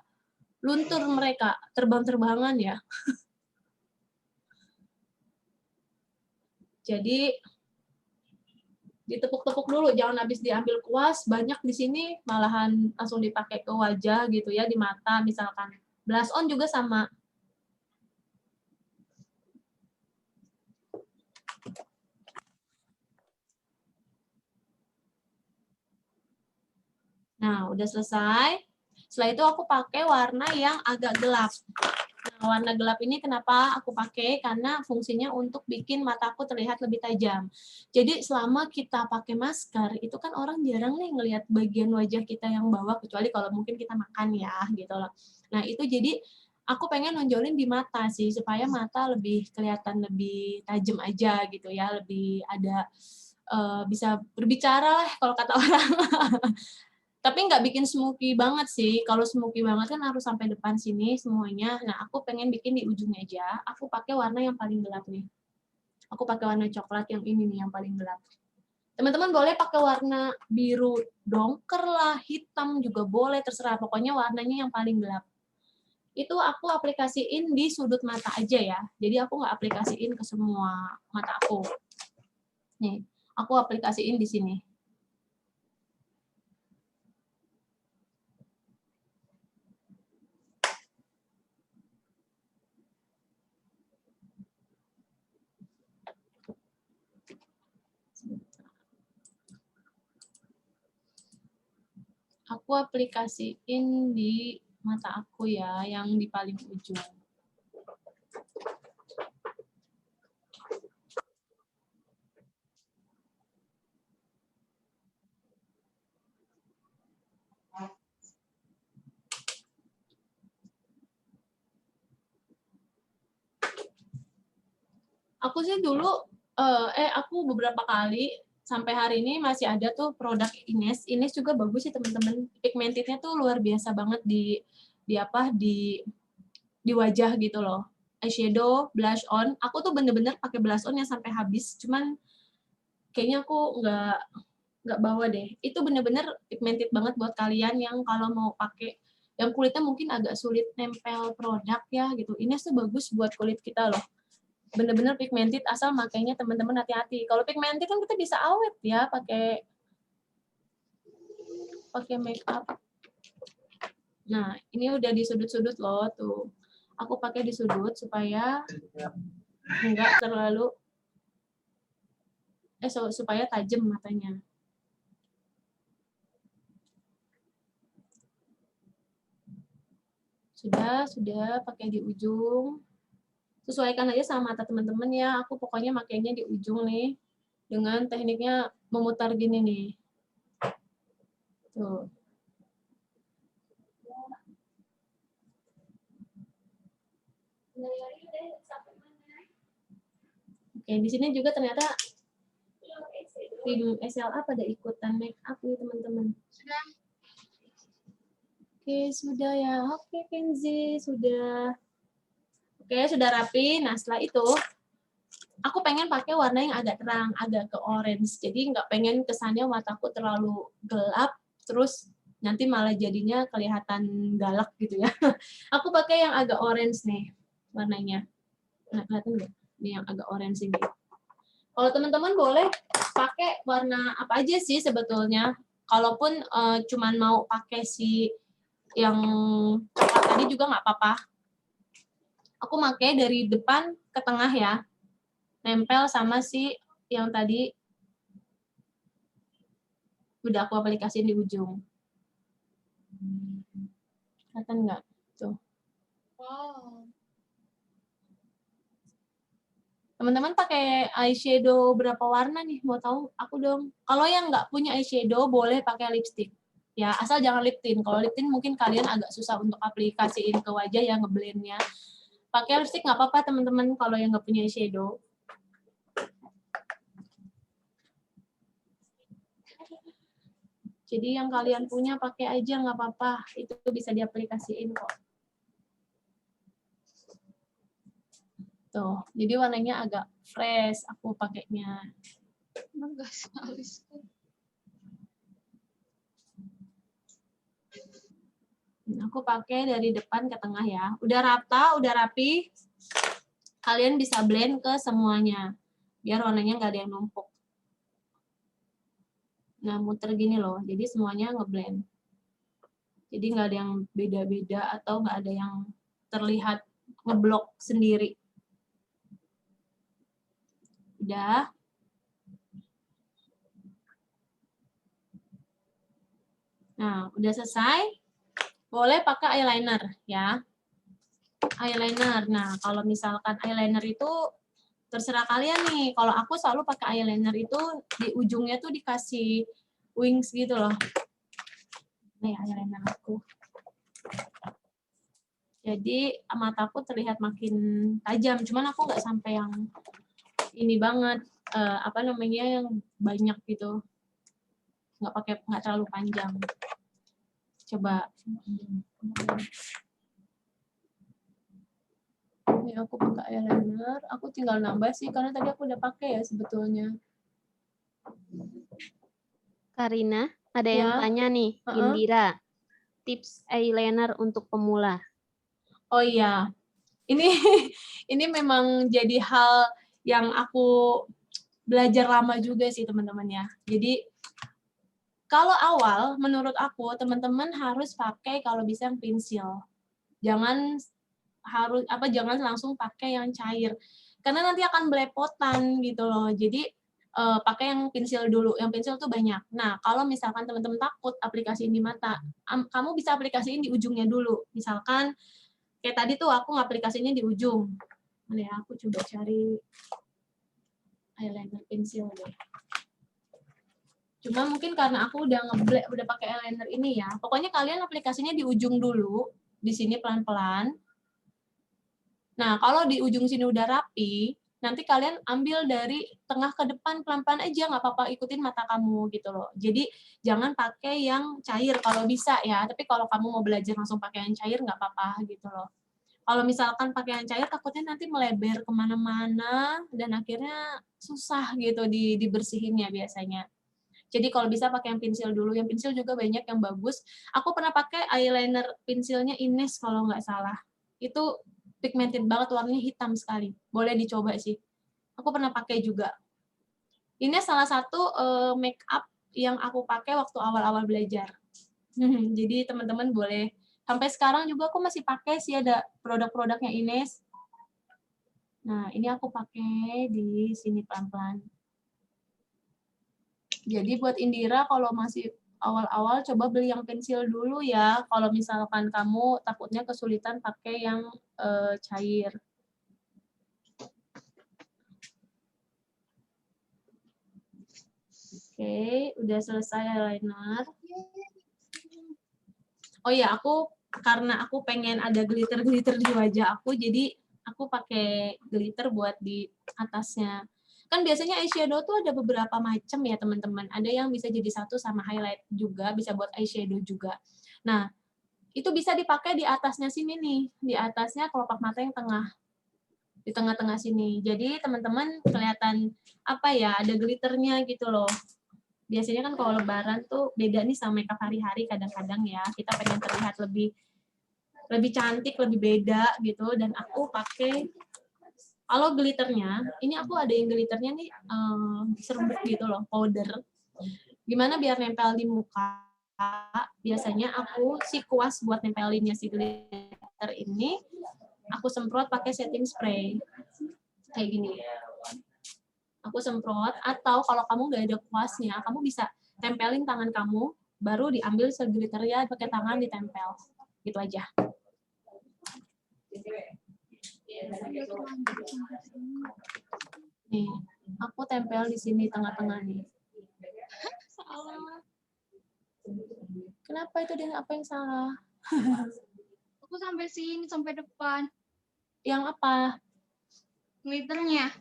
luntur mereka, terbang-terbangan ya. Jadi ditepuk-tepuk dulu, jangan habis diambil kuas, banyak di sini malahan langsung dipakai ke wajah gitu ya, di mata misalkan. Blush on juga sama. Nah, udah selesai. Setelah itu aku pakai warna yang agak gelap. Nah, warna gelap ini kenapa aku pakai? Karena fungsinya untuk bikin mataku terlihat lebih tajam. Jadi selama kita pakai masker, itu kan orang jarang nih ngelihat bagian wajah kita yang bawah, kecuali kalau mungkin kita makan ya, gitu loh. Nah, itu jadi aku pengen nonjolin di mata sih, supaya mata lebih kelihatan lebih tajam aja gitu ya, lebih ada bisa berbicara lah kalau kata orang. Tapi nggak bikin smoky banget sih. Kalau smoky banget kan harus sampai depan sini semuanya. Nah, aku pengen bikin di ujung aja. Aku pakai warna yang paling gelap nih. Aku pakai warna coklat yang ini nih, yang paling gelap. Teman-teman boleh pakai warna biru dongker lah, hitam juga boleh, terserah. Pokoknya warnanya yang paling gelap. Itu aku aplikasiin di sudut mata aja ya. Jadi aku nggak aplikasiin ke semua mata aku. Nih, aku aplikasiin di sini. Aku aplikasiin di mata aku ya, yang di paling ujung. Aku sih dulu, aku beberapa kali sampai hari ini masih ada tuh produk Ines. Ines juga bagus sih teman-teman. Pigmentednya tuh luar biasa banget di wajah gitu loh. Eyeshadow, blush on. Aku tuh bener-bener pakai blush on yang sampai habis. Cuman kayaknya aku nggak bawa deh. Itu bener-bener pigmented banget buat kalian yang kalau mau pakai yang kulitnya mungkin agak sulit nempel produk ya gitu. Ines tuh bagus buat kulit kita loh. Bener-bener pigmented, asal makainya teman-teman hati-hati. Kalau pigmented kan kita bisa awet ya pakai make up. Nah, ini udah di sudut-sudut loh tuh. Aku pakai di sudut supaya enggak terlalu supaya tajam matanya. Sudah pakai di ujung. Sesuaikan aja sama mata teman-teman ya. Aku pokoknya makainya di ujung nih. Dengan tekniknya memutar gini nih. Tuh. Oke, di sini juga ternyata tim SLA pada ikutan make up nih teman-teman. Sudah. Oke, sudah ya. Oke, Kenzi, sudah. Oke, sudah rapi. Nah, setelah itu, aku pengen pakai warna yang agak terang, agak ke orange. Jadi nggak pengen kesannya mataku terlalu gelap, terus nanti malah jadinya kelihatan galak gitu ya. Aku pakai yang agak orange nih warnanya. Nah, kelihatan nggak? Ini yang agak orange ini. Kalau teman-teman boleh pakai warna apa aja sih sebetulnya. Kalaupun cuman mau pakai si yang coklat tadi juga nggak apa-apa. Aku pakai dari depan ke tengah ya. Nempel sama si yang tadi udah aku aplikasiin di ujung. Kelihatan nggak? Tuh. Wow. Teman-teman pakai eyeshadow berapa warna nih? Mau tahu? Aku dong. Kalau yang nggak punya eyeshadow, boleh pakai lipstick. ya, asal jangan lip tint. Kalau lip tint mungkin kalian agak susah untuk aplikasiin ke wajah ya, ngeblendnya. Pakai lipstick nggak apa-apa teman-teman kalau yang nggak punya eyeshadow. Jadi yang kalian punya pakai aja nggak apa-apa, itu bisa diaplikasiin kok. Tuh, jadi warnanya agak fresh aku pakainya. Enggak salis. Aku pakai dari depan ke tengah ya. Udah rata, udah rapi. Kalian bisa blend ke semuanya. Biar warnanya nggak ada yang numpuk. Nah, muter gini loh. Jadi semuanya ngeblend. Jadi nggak ada yang beda-beda atau nggak ada yang terlihat ngeblok sendiri. Udah. Nah, udah selesai. Boleh pakai eyeliner ya. Eyeliner. Nah, kalau misalkan eyeliner itu terserah kalian nih. Kalau aku selalu pakai eyeliner itu di ujungnya tuh dikasih wings gitu loh. Nih eyeliner aku. Jadi mataku terlihat makin tajam. Cuman aku nggak sampai yang ini banget. Apa namanya yang banyak gitu. Nggak terlalu panjang. Coba. Ini aku pakai eyeliner. Aku tinggal nambah sih karena tadi aku udah pakai ya sebetulnya. Karina, ada yang Ya. tanya nih, Indira. Tips eyeliner untuk pemula. Oh iya. Ini memang jadi hal yang aku belajar lama juga sih teman-teman ya. Jadi kalau awal menurut aku teman-teman harus pakai kalau bisa yang pensil. Jangan langsung pakai yang cair. Karena nanti akan belepotan gitu loh. Jadi pakai yang pensil dulu. Yang pensil tuh banyak. Nah, kalau misalkan teman-teman takut aplikasiin di mata, kamu bisa aplikasiin di ujungnya dulu. Misalkan kayak tadi tuh aku ngaplikasinya di ujung. Mana ya, aku coba cari eyeliner pensil deh. Cuma mungkin karena aku udah pakai eyeliner ini ya. Pokoknya kalian aplikasinya di ujung dulu, di sini pelan-pelan. Nah, kalau di ujung sini udah rapi, nanti kalian ambil dari tengah ke depan pelan-pelan aja, nggak apa-apa ikutin mata kamu gitu loh. Jadi jangan pakai yang cair kalau bisa ya. Tapi kalau kamu mau belajar langsung pakai yang cair nggak apa-apa gitu loh. Kalau misalkan pakai yang cair takutnya nanti melebar kemana-mana dan akhirnya susah gitu dibersihinnya biasanya. Jadi kalau bisa pakai yang pensil dulu. Yang pensil juga banyak yang bagus. Aku pernah pakai eyeliner pensilnya Ines kalau nggak salah. Itu pigmented banget, warnanya hitam sekali. Boleh dicoba sih. Aku pernah pakai juga. Ini salah satu make up yang aku pakai waktu awal-awal belajar. Jadi teman-teman boleh. Sampai sekarang juga aku masih pakai sih, ada produk-produknya Ines. Nah, ini aku pakai di sini pelan-pelan. Jadi buat Indira kalau masih awal-awal coba beli yang pensil dulu ya. Kalau misalkan kamu takutnya kesulitan pakai yang cair. Oke, udah selesai eyeliner. Oh ya, karena aku pengen ada glitter-glitter di wajah aku, jadi aku pakai glitter buat di atasnya. Kan biasanya eyeshadow tuh ada beberapa macam ya teman-teman. Ada yang bisa jadi satu sama highlight juga, bisa buat eyeshadow juga. Nah, itu bisa dipakai di atasnya sini nih, di atasnya kelopak mata yang tengah, di tengah-tengah sini. Jadi teman-teman kelihatan apa ya, ada glitternya gitu loh. Biasanya kan kalau lebaran tuh beda nih sama makeup hari-hari kadang-kadang ya. Kita pengen terlihat lebih cantik, lebih beda gitu. Dan aku pakai, kalau glitternya, ini aku ada yang glitternya nih serbuk gitu loh, powder. Gimana biar nempel di muka? Biasanya aku si kuas buat nempelinnya si glitter ini, aku semprot pakai setting spray. Kayak gini. Aku semprot, atau kalau kamu nggak ada kuasnya, kamu bisa tempelin tangan kamu, baru diambil seglitternya pakai tangan ditempel. Gitu aja. Nih, aku tempel di sini tengah-tengah nih. Salah. Kenapa itu dia apa yang salah? Aku sampai sini, sampai depan. Yang apa? Glitternya.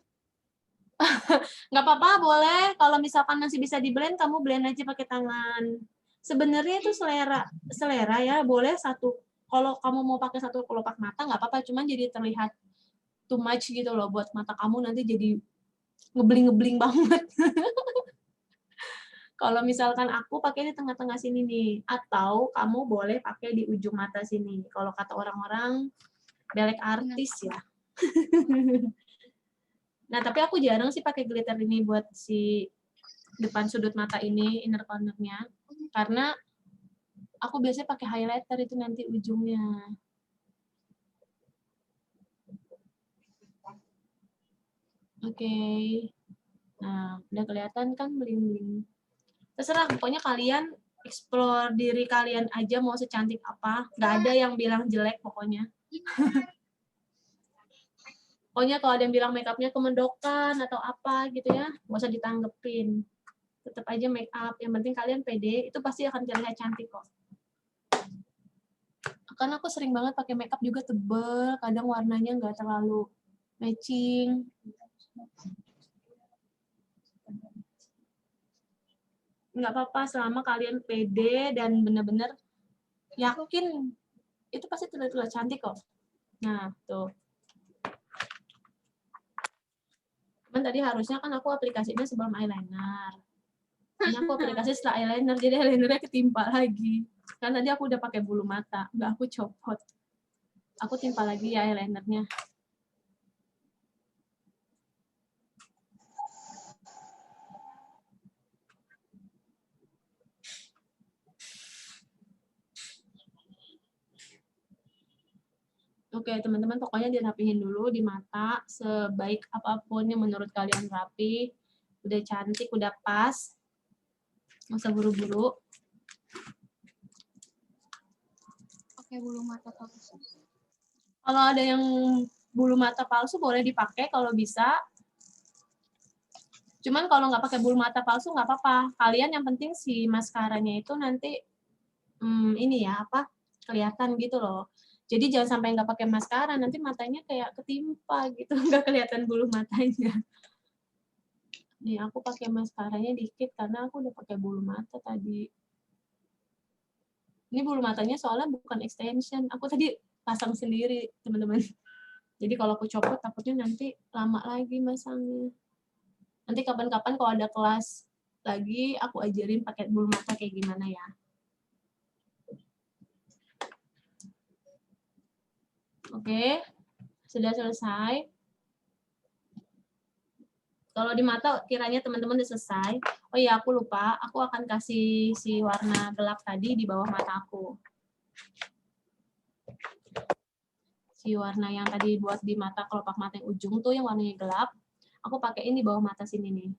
Nggak apa-apa, boleh. Kalau misalkan masih bisa di blend, kamu blend aja pakai tangan. Sebenarnya itu selera ya, boleh satu. Kalau kamu mau pakai satu kelopak mata nggak apa-apa, cuman jadi terlihat too much gitu loh buat mata kamu, nanti jadi ngebling-ngebling banget. Kalau misalkan aku pakai di tengah-tengah sini nih, atau kamu boleh pakai di ujung mata sini. Kalau kata orang-orang belek artis ya. Nah, tapi aku jarang sih pakai glitter ini buat si depan sudut mata ini, inner corner-nya. Karena aku biasanya pakai highlighter itu nanti ujungnya. Oke. Nah, udah kelihatan kan bling-bling. Terserah, pokoknya kalian explore diri kalian aja mau secantik apa. Nggak ada yang bilang jelek pokoknya. Pokoknya kalau ada yang bilang makeupnya kemendokan atau apa gitu ya, nggak usah ditanggepin. Tetap aja make up, yang penting kalian pede, itu pasti akan terlihat cantik kok. Karena aku sering banget pakai makeup juga tebel, kadang warnanya nggak terlalu matching. Nggak apa-apa selama kalian pede dan benar-benar yakin itu pasti terlihat cantik kok. Nah, tuh. Cuman tadi harusnya kan aku aplikasinya sebelum eyeliner. Ini aku aplikasi setelah eyeliner, jadi eyelinernya ketimpa lagi. Kan tadi aku udah pakai bulu mata, nggak aku copot. Aku timpa lagi ya eyelinernya. Oke, teman-teman, pokoknya dirapihin dulu di mata, sebaik apapun yang menurut kalian rapi. Udah cantik, udah pas. Nggak usah buru-buru. Pakai bulu mata palsu. Kalau ada yang bulu mata palsu boleh dipakai kalau bisa. Cuman kalau nggak pakai bulu mata palsu nggak apa-apa. Kalian yang penting si maskaranya itu nanti ini ya apa kelihatan gitu loh. Jadi jangan sampai nggak pakai maskara, nanti matanya kayak ketimpa gitu, nggak kelihatan bulu matanya. Nih aku pakai maskaranya dikit karena aku udah pakai bulu mata tadi. Ini bulu matanya soalnya bukan extension, aku tadi pasang sendiri teman-teman. Jadi kalau aku copot takutnya nanti lama lagi masangnya. Nanti kapan-kapan kalau ada kelas lagi aku ajarin pakai bulu mata kayak gimana ya. Oke, sudah selesai. Kalau di mata kiranya teman-teman udah selesai. Oh iya, aku lupa. Aku akan kasih si warna gelap tadi di bawah mata aku. Si warna yang tadi buat di mata kelopak mata yang ujung tuh yang warnanya gelap. Aku pakaiin di bawah mata sini nih.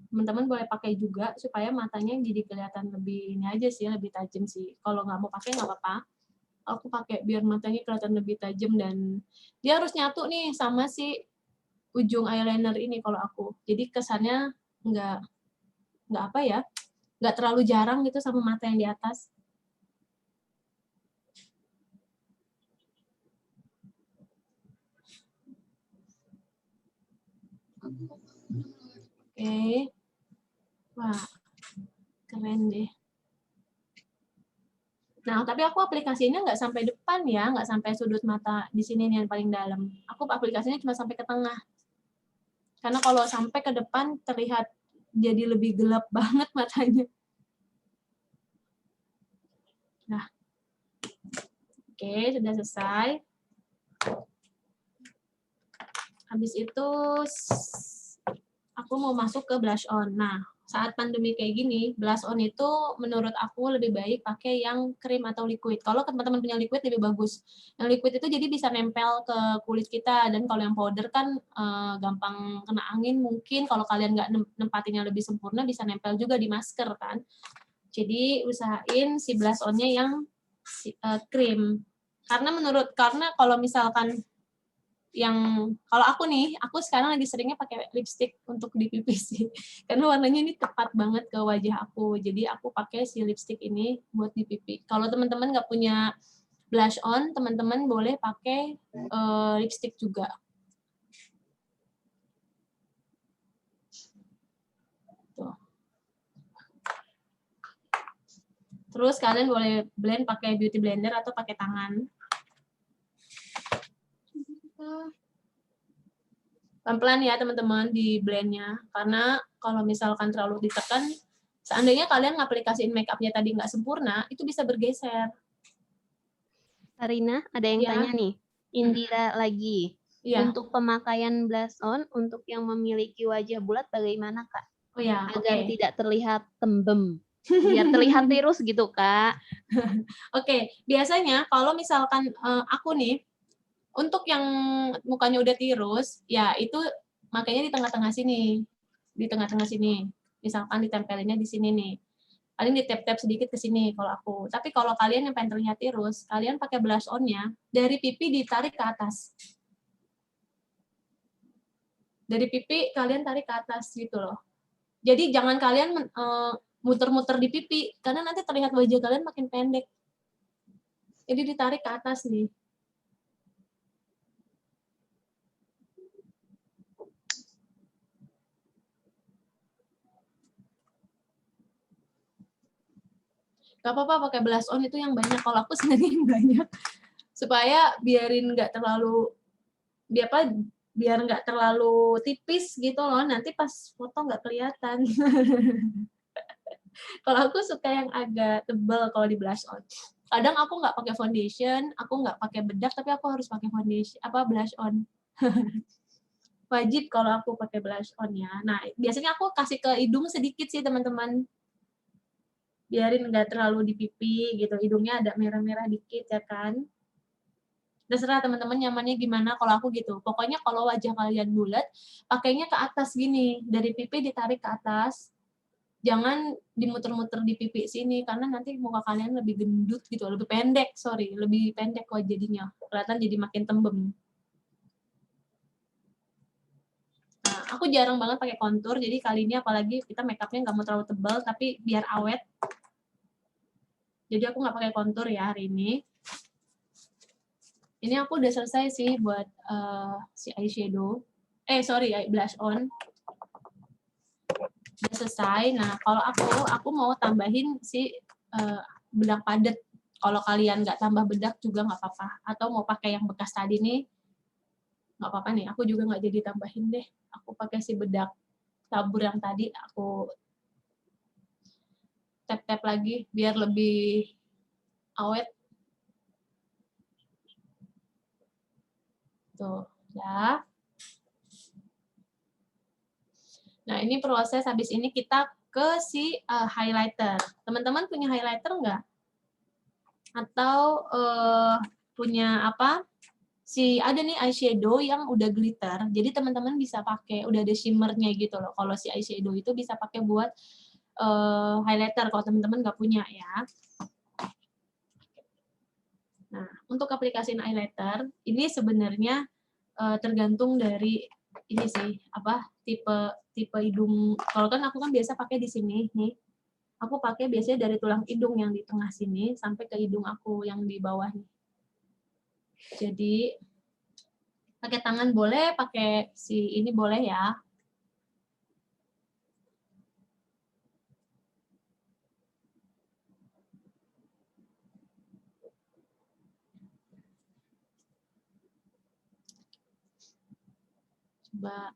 Teman-teman boleh pakai juga supaya matanya jadi kelihatan lebih ini aja sih, lebih tajam sih. Kalau nggak mau pakai nggak apa-apa. Aku pakai biar matanya kelihatan lebih tajam dan dia harus nyatu nih sama si ujung eyeliner ini kalau aku. Jadi kesannya nggak apa ya, nggak terlalu jarang gitu sama mata yang di atas. Oke. Wah, keren deh. Nah, tapi aku aplikasinya nggak sampai depan ya, nggak sampai sudut mata di sini nih yang paling dalam. Aku aplikasinya cuma sampai ke tengah. Karena kalau sampai ke depan terlihat jadi lebih gelap banget matanya. Nah, oke, sudah selesai. Habis itu aku mau masuk ke blush on. Nah, saat pandemi kayak gini, blush on itu menurut aku lebih baik pakai yang krim atau liquid. Kalau teman-teman punya liquid lebih bagus. Yang liquid itu jadi bisa nempel ke kulit kita, dan kalau yang powder kan gampang kena angin mungkin. Kalau kalian nggak nempatinnya lebih sempurna, bisa nempel juga di masker kan. Jadi usahain si blush on-nya yang krim. Karena kalau misalkan yang kalau aku nih, aku sekarang lagi seringnya pakai lipstick untuk di pipi sih. Karena warnanya ini tepat banget ke wajah aku. Jadi aku pakai si lipstick ini buat di pipi. Kalau teman-teman nggak punya blush on, teman-teman boleh pakai lipstick juga. Tuh. Terus kalian boleh blend pakai beauty blender atau pakai tangan. Pelan-pelan ya teman-teman di blendnya, karena kalau misalkan terlalu ditekan, seandainya kalian ngaplikasiin make-up-nya tadi nggak sempurna, itu bisa bergeser. Karina, ada yang Ya. tanya nih. Indira lagi. Iya. Untuk pemakaian blush on, untuk yang memiliki wajah bulat bagaimana, Kak? Oh ya, Agar oke. tidak terlihat tembem. Biar terlihat tirus gitu, Kak. Oke, biasanya kalau misalkan aku nih, untuk yang mukanya udah tirus, ya itu makanya di tengah-tengah sini. Di tengah-tengah sini. Misalkan ditempelinnya di sini nih. Paling ditap-tap sedikit ke sini kalau aku. Tapi kalau kalian yang pengen terlihat tirus, kalian pakai blush on-nya dari pipi ditarik ke atas. Dari pipi kalian tarik ke atas gitu loh. Jadi jangan kalian muter-muter di pipi, karena nanti terlihat wajah kalian makin pendek. Jadi ditarik ke atas nih. Gak apa-apa pakai blush on itu yang banyak. Kalau aku sebenarnya yang banyak. Supaya biarin nggak terlalu, biar nggak terlalu tipis gitu loh. Nanti pas foto nggak kelihatan. Kalau aku suka yang agak tebal kalau di blush on. Kadang aku nggak pakai foundation, aku nggak pakai bedak, tapi aku harus pakai foundation, blush on. Wajib kalau aku pakai blush on ya. Nah, biasanya aku kasih ke hidung sedikit sih teman-teman. Biarin nggak terlalu di pipi gitu, hidungnya ada merah-merah dikit ya kan. Terserah teman-teman nyamannya gimana, kalau aku gitu. Pokoknya kalau wajah kalian bulat, pakainya ke atas gini, dari pipi ditarik ke atas. Jangan dimuter-muter di pipi sini, karena nanti muka kalian lebih gendut gitu, lebih pendek kok jadinya. Kelihatan jadi makin tembem. Nah, aku jarang banget pakai kontur, jadi kali ini apalagi kita make-up-nya nggak mau terlalu tebal, tapi biar awet. Jadi aku nggak pakai kontur ya hari ini. Ini aku udah selesai sih buat si eyeshadow. Blush on. Udah selesai. Nah, kalau aku mau tambahin si bedak padat. Kalau kalian nggak tambah bedak juga nggak apa-apa. Atau mau pakai yang bekas tadi nih, nggak apa-apa nih. Aku juga nggak jadi tambahin deh. Aku pakai si bedak tabur yang tadi, aku tap-tap lagi biar lebih awet. Tuh, ya. Nah, ini proses habis ini kita ke si highlighter. Teman-teman punya highlighter nggak? Atau punya apa? Ada nih eyeshadow yang udah glitter. Jadi teman-teman bisa pakai, udah ada shimmernya gitu loh. Kalau si eyeshadow itu bisa pakai buat highlighter kalau teman-teman nggak punya ya. Nah, untuk aplikasiin highlighter, ini sebenarnya tergantung dari ini sih, tipe hidung. Kalau kan aku kan biasa pakai di sini nih. Aku pakai biasanya dari tulang hidung yang di tengah sini sampai ke hidung aku yang di bawah nih. Jadi pakai tangan boleh, pakai si ini boleh ya. Coba.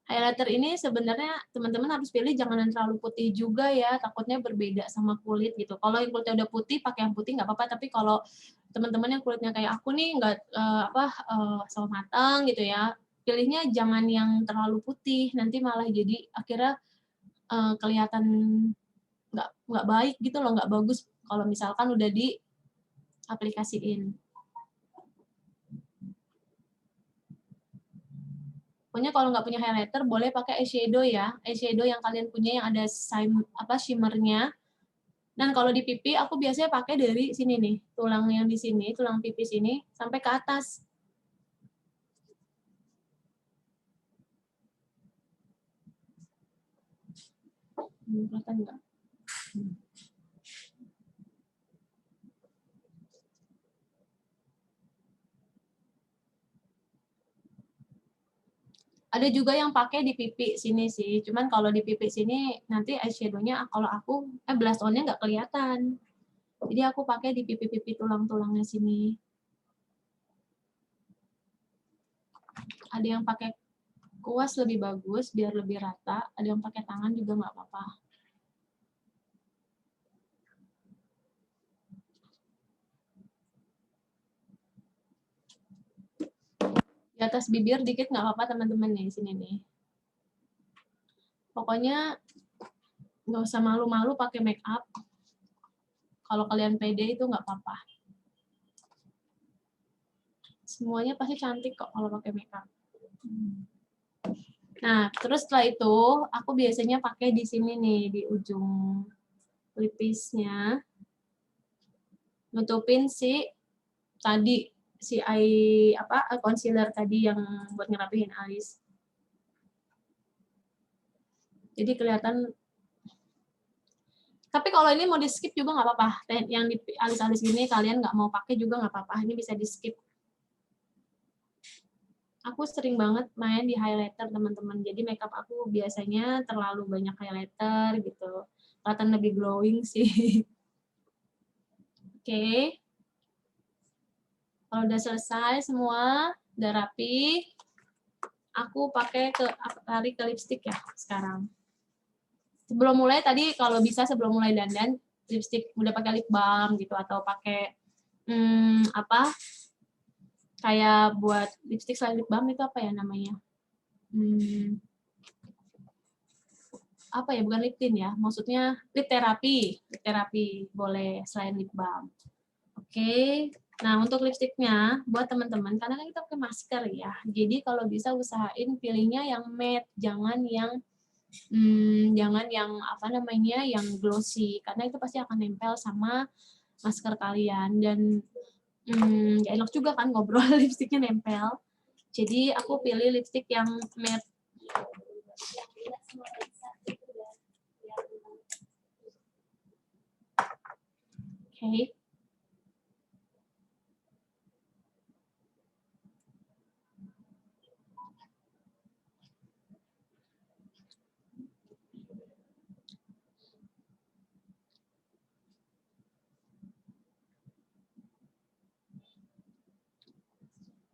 Highlighter ini sebenarnya teman-teman harus pilih jangan yang terlalu putih juga ya, takutnya berbeda sama kulit gitu. Kalau yang kulitnya udah putih, pakai yang putih nggak apa-apa, tapi kalau teman-teman yang kulitnya kayak aku nih nggak sawo matang gitu ya, pilihnya jangan yang terlalu putih, nanti malah jadi akhirnya kelihatan nggak baik gitu loh, nggak bagus kalau misalkan udah diaplikasiin. Pokoknya kalau nggak punya highlighter, boleh pakai eyeshadow ya. Eyeshadow yang kalian punya yang ada shimmernya. Dan kalau di pipi, aku biasanya pakai dari sini nih, tulang yang di sini, tulang pipi sini, sampai ke atas. Kelihatan nggak? Ada juga yang pakai di pipi sini sih, cuman kalau di pipi sini nanti eyeshadow-nya kalau aku blush on-nya nggak kelihatan. Jadi aku pakai di pipi-pipi tulang-tulangnya sini. Ada yang pakai kuas lebih bagus biar lebih rata, ada yang pakai tangan juga nggak apa-apa. Di atas bibir dikit nggak apa-apa teman-teman nih, sini nih. Pokoknya nggak usah malu-malu pakai make up. Kalau kalian pede itu nggak apa-apa. Semuanya pasti cantik kok kalau pakai make up. Nah, terus setelah itu aku biasanya pakai di sini nih, di ujung lipisnya. Nutupin si tadi, si concealer tadi yang buat ngerapihin alis. Jadi kelihatan. Tapi kalau ini mau di skip juga nggak apa-apa. Yang di alis-alis gini kalian nggak mau pakai juga nggak apa-apa. Ini bisa di skip. Aku sering banget main di highlighter teman-teman. Jadi makeup aku biasanya terlalu banyak highlighter gitu. Kelihatan lebih glowing sih. Oke. Kalau udah selesai semua, udah rapi, aku tarik ke lipstick ya sekarang. Sebelum mulai tadi kalau bisa sebelum mulai dandan lipstick udah pakai lip balm gitu atau pakai kayak buat lipstick selain lip balm itu apa ya namanya? Apa ya, bukan lip tint ya, maksudnya lip terapi boleh selain lip balm. Oke. Nah, untuk lipstiknya buat teman-teman karena kan kita pakai masker ya. Jadi kalau bisa usahain pilihnya yang matte, jangan yang yang glossy karena itu pasti akan nempel sama masker kalian dan gak enak juga kan ngobrol lipstiknya nempel. Jadi aku pilih lipstik yang matte. Oke.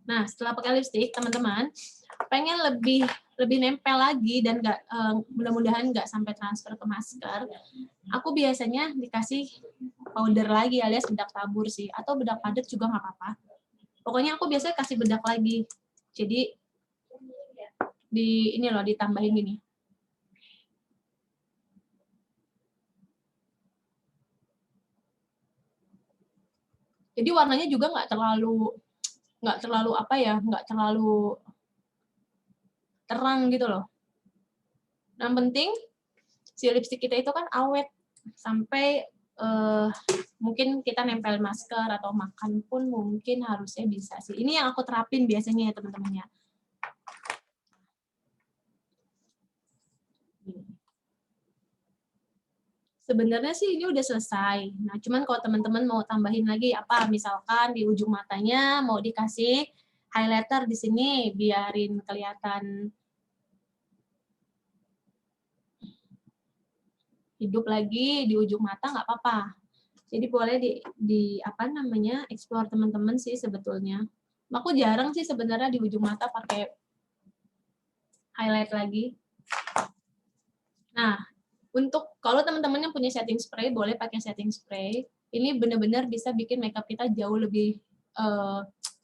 Nah, setelah pakai lipstik, teman-teman, pengen lebih nempel lagi dan mudah-mudahan nggak sampai transfer ke masker. Aku biasanya dikasih powder lagi alias bedak tabur sih, atau bedak padat juga nggak apa-apa. Pokoknya aku biasanya kasih bedak lagi. Jadi ditambahin gini. Jadi warnanya juga nggak terlalu terang gitu loh. Yang penting si lipstik kita itu kan awet sampai mungkin kita nempel masker atau makan pun mungkin harusnya bisa sih. Ini yang aku terapin biasanya ya teman-teman ya. Sebenarnya sih ini udah selesai. Nah, cuman kalau teman-teman mau tambahin lagi misalkan di ujung matanya mau dikasih highlighter di sini biarin kelihatan hidup lagi di ujung mata nggak apa-apa. Jadi boleh explore teman-teman sih sebetulnya. Aku jarang sih sebenarnya di ujung mata pakai highlight lagi. Nah, untuk kalau teman-teman yang punya setting spray, boleh pakai setting spray. Ini benar-benar bisa bikin makeup kita jauh lebih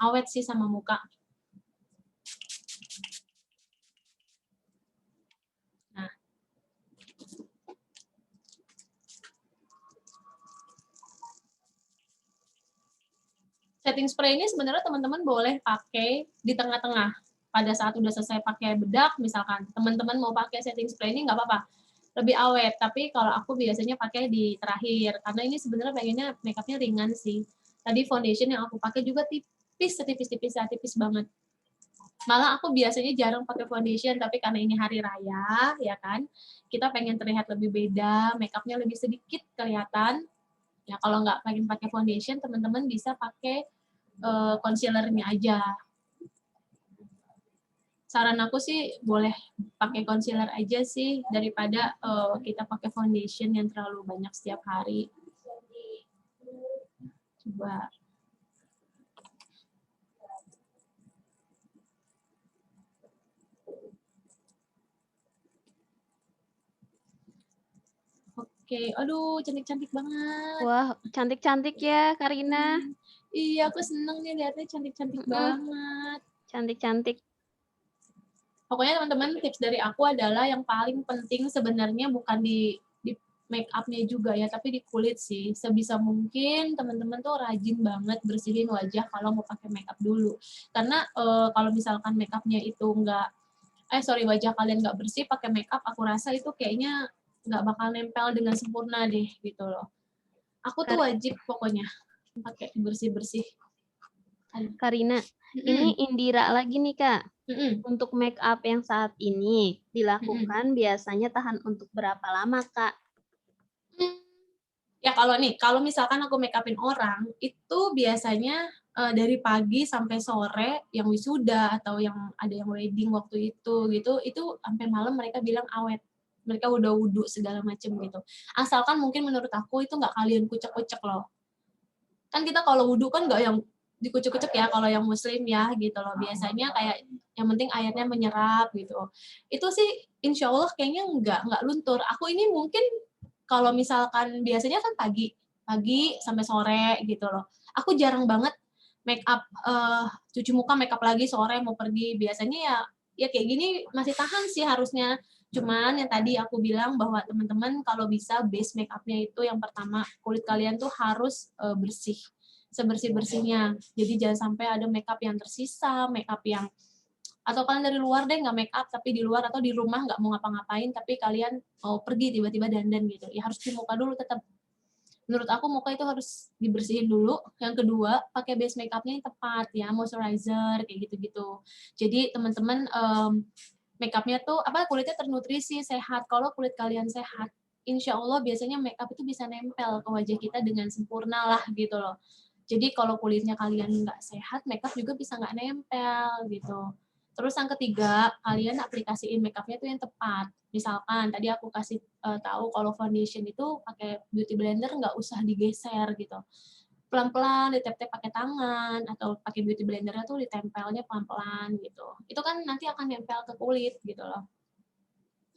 awet sih sama muka. Nah, setting spray ini sebenarnya teman-teman boleh pakai di tengah-tengah. Pada saat udah selesai pakai bedak, misalkan teman-teman mau pakai setting spray ini nggak apa-apa. lebih awet. Tapi kalau aku biasanya pakai di terakhir karena ini sebenarnya pengennya makeupnya ringan sih. Tadi foundation yang aku pakai juga tipis, tipis banget. Malah aku biasanya jarang pakai foundation, tapi karena ini hari raya, ya kan, kita pengen terlihat lebih beda, makeupnya lebih sedikit kelihatan. Ya kalau nggak pengen pakai foundation, teman-teman bisa pakai concealer-nya aja. Saran aku sih boleh pakai concealer aja sih daripada kita pakai foundation yang terlalu banyak setiap hari. Coba. Oke, aduh cantik-cantik banget. Wah, cantik-cantik ya, Karina. Iya, aku seneng nih lihatnya cantik-cantik banget. Cantik-cantik. Pokoknya teman-teman tips dari aku adalah yang paling penting sebenarnya bukan di make up-nya juga ya, tapi di kulit sih. Sebisa mungkin teman-teman tuh rajin banget bersihin wajah kalau mau pakai make up dulu. Karena kalau misalkan make up-nya itu wajah kalian nggak bersih pakai make up, aku rasa itu kayaknya nggak bakal nempel dengan sempurna deh gitu loh. Aku tuh wajib pokoknya pakai bersih-bersih. Karina, ini Indira lagi nih Kak. Mm-mm. Untuk make up yang saat ini dilakukan biasanya tahan untuk berapa lama Kak? Ya kalau misalkan aku make upin orang, itu biasanya dari pagi sampai sore yang wisuda atau yang ada yang wedding waktu itu sampai malam mereka bilang awet. Mereka udah wudhu segala macem gitu. Asalkan mungkin menurut aku itu nggak kalian kucek-kucek loh. Kan kita kalau wudhu kan nggak yang dikucek-kucek ya kalau yang muslim ya gitu loh. Biasanya kayak yang penting airnya menyerap gitu. Itu sih insya Allah kayaknya nggak luntur. Aku ini mungkin kalau misalkan biasanya kan pagi sampai sore gitu loh. Aku jarang banget make up cuci muka make up lagi sore mau pergi. Biasanya ya kayak gini masih tahan sih harusnya. Cuman yang tadi aku bilang bahwa teman-teman kalau bisa base make up-nya itu yang pertama kulit kalian tuh harus bersih. Sebersih-bersihnya. Jadi jangan sampai ada make up yang tersisa, make up yang atau kalian dari luar deh nggak make up tapi di luar atau di rumah nggak mau ngapa-ngapain tapi kalian mau pergi tiba-tiba dandan gitu ya harus cuci muka dulu tetap menurut aku muka itu harus dibersihin dulu yang kedua pakai base make upnya yang tepat ya moisturizer kayak gitu-gitu jadi teman-teman make upnya tuh kulitnya ternutrisi sehat kalau kulit kalian sehat insya Allah biasanya make up itu bisa nempel ke wajah kita dengan sempurna lah gitu loh jadi kalau kulitnya kalian nggak sehat make up juga bisa nggak nempel gitu. Terus yang ketiga, kalian aplikasiin make up-nya tuh yang tepat. Misalkan tadi aku kasih tahu kalau foundation itu pakai beauty blender nggak usah digeser gitu. Pelan-pelan ditep-tep pakai tangan atau pakai beauty blendernya tuh ditempelnya pelan-pelan gitu. Itu kan nanti akan nempel ke kulit gitu loh.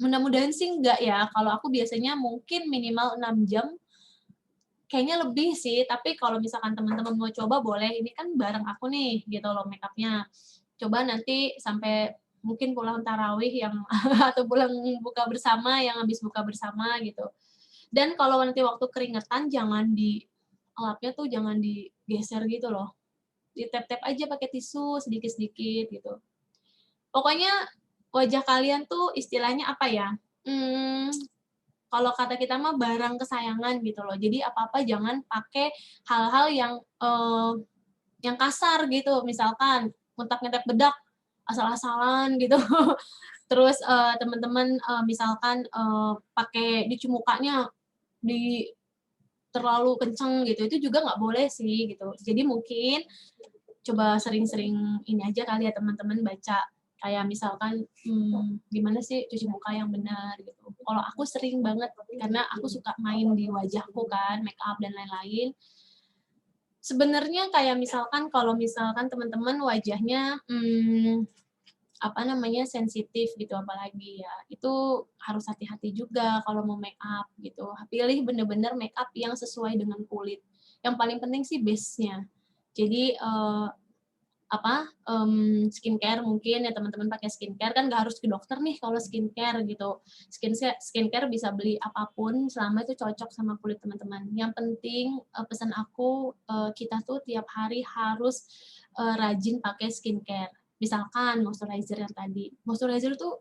Mudah-mudahan sih enggak ya. Kalau aku biasanya mungkin minimal 6 jam kayaknya lebih sih, tapi kalau misalkan teman-teman mau coba boleh. Ini kan bareng aku nih gitu loh make up-nya. Coba nanti sampai mungkin pulang tarawih yang atau pulang buka bersama yang habis buka bersama gitu. Dan kalau nanti waktu keringetan jangan lapnya tuh jangan digeser gitu loh. Ditep-tep aja pakai tisu sedikit-sedikit gitu. Pokoknya wajah kalian tuh istilahnya apa ya? Kalau kata kita mah barang kesayangan gitu loh. Jadi apa-apa jangan pakai hal-hal yang kasar gitu. Misalkan ngetak-ngetak bedak asal-asalan gitu. Terus teman-teman misalkan pakai dicuci mukanya di terlalu kenceng gitu. Itu juga nggak boleh sih gitu. Jadi mungkin coba sering-sering ini aja kali ya teman-teman baca kayak misalkan gimana sih cuci muka yang benar gitu. Kalau aku sering banget karena aku suka main di wajahku kan, make up dan lain-lain. Sebenarnya kayak misalkan kalau misalkan teman-teman wajahnya sensitif gitu apalagi ya. Itu harus hati-hati juga kalau mau make up gitu. Pilih bener-bener make up yang sesuai dengan kulit. Yang paling penting sih base-nya. Jadi skincare mungkin ya teman-teman pakai skincare kan nggak harus ke dokter nih kalau skincare gitu skincare bisa beli apapun selama itu cocok sama kulit teman-teman yang penting pesan aku kita tuh tiap hari harus rajin pakai skincare misalkan moisturizer yang tadi moisturizer tuh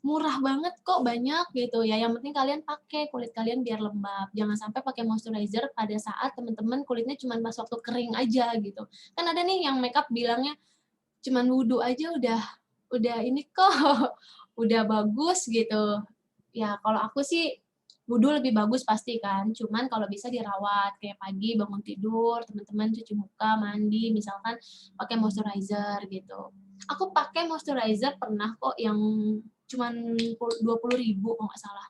murah banget kok, banyak gitu ya. Yang penting kalian pakai, kulit kalian biar lembab. Jangan sampai pakai moisturizer pada saat teman-teman kulitnya cuma pas waktu kering aja gitu. Kan ada nih yang makeup bilangnya cuman wudhu aja udah ini kok, udah bagus gitu. Ya kalau aku sih wudhu lebih bagus pasti kan, cuman kalau bisa dirawat kayak pagi bangun tidur, teman-teman cuci muka, mandi, misalkan pakai moisturizer gitu. Aku pakai moisturizer pernah kok yang cuman 20.000 kalau nggak salah.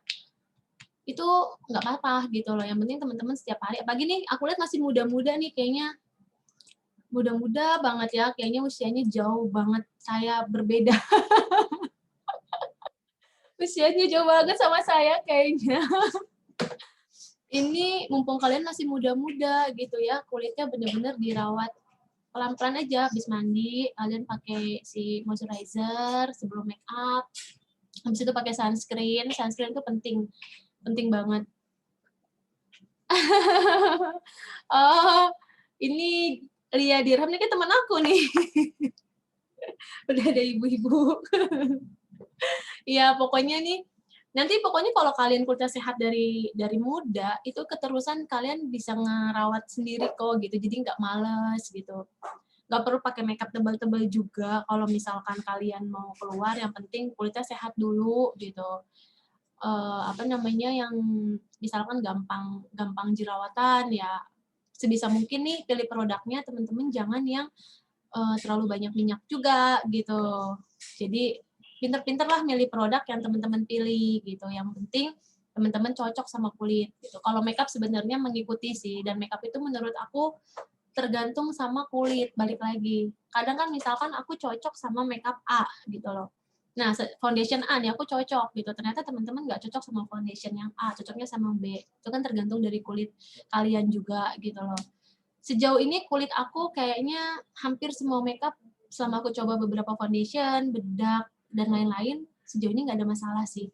Itu nggak apa-apa gitu loh. Yang penting teman-teman setiap hari. Apalagi nih aku lihat masih muda-muda nih kayaknya. Muda-muda banget ya, kayaknya usianya jauh banget saya berbeda. Usianya jauh banget sama saya kayaknya. Ini mumpung kalian masih muda-muda gitu ya, kulitnya bener-bener dirawat pelan-pelan aja. Habis mandi, kalian pakai si moisturizer sebelum make up. Habis itu pakai sunscreen. Sunscreen itu penting, penting banget. Oh, ini Lia Dirham ini kan teman aku nih. Udah ada ibu-ibu. Iya, pokoknya nih nanti pokoknya kalau kalian kulitnya sehat dari muda, itu keterusan kalian bisa ngerawat sendiri kok gitu. Jadi nggak males gitu. Nggak perlu pakai makeup tebal-tebal juga kalau misalkan kalian mau keluar, yang penting kulitnya sehat dulu gitu. Apa namanya, yang misalkan gampang jerawatan ya, sebisa mungkin nih pilih produknya teman-teman jangan yang terlalu banyak minyak juga gitu. Jadi pinter-pinter lah milih produk yang teman-teman pilih gitu. Yang penting teman-teman cocok sama kulit gitu. Kalau makeup sebenarnya mengikuti sih, dan makeup itu menurut aku tergantung sama kulit, balik lagi. Kadang kan misalkan aku cocok sama makeup A gitu loh. Nah, foundation A nih aku cocok gitu. Ternyata teman-teman nggak cocok sama foundation yang A, cocoknya sama B. Itu kan tergantung dari kulit kalian juga gitu loh. Sejauh ini kulit aku kayaknya hampir semua makeup selama aku coba beberapa foundation, bedak, dan lain-lain, sejauh ini nggak ada masalah sih.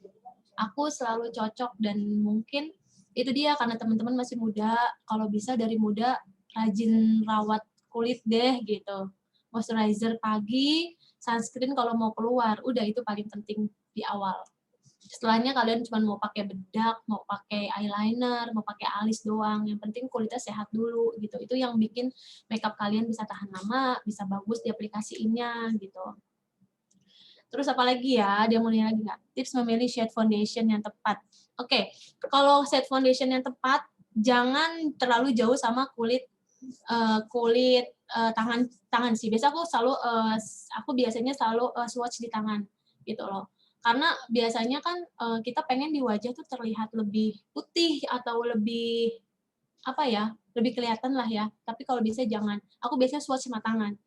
Aku selalu cocok dan mungkin itu dia karena teman-teman masih muda, kalau bisa dari muda rajin rawat kulit deh gitu. Moisturizer pagi, sunscreen kalau mau keluar, udah itu paling penting di awal. Setelahnya kalian cuma mau pakai bedak, mau pakai eyeliner, mau pakai alis doang. Yang penting kulitnya sehat dulu gitu. Itu yang bikin makeup kalian bisa tahan lama, bisa bagus di aplikasiinnya gitu. Terus apa lagi ya? Dia mau nanya lagi nggak? Tips memilih shade foundation yang tepat. Oke, kalau shade foundation yang tepat, jangan terlalu jauh sama kulit tangan sih. Aku biasanya selalu swatch di tangan gitu loh. Karena biasanya kan kita pengen di wajah tuh terlihat lebih putih atau lebih apa ya, lebih kelihatan lah ya. Tapi kalau bisa jangan. Aku biasanya swatch sama tangan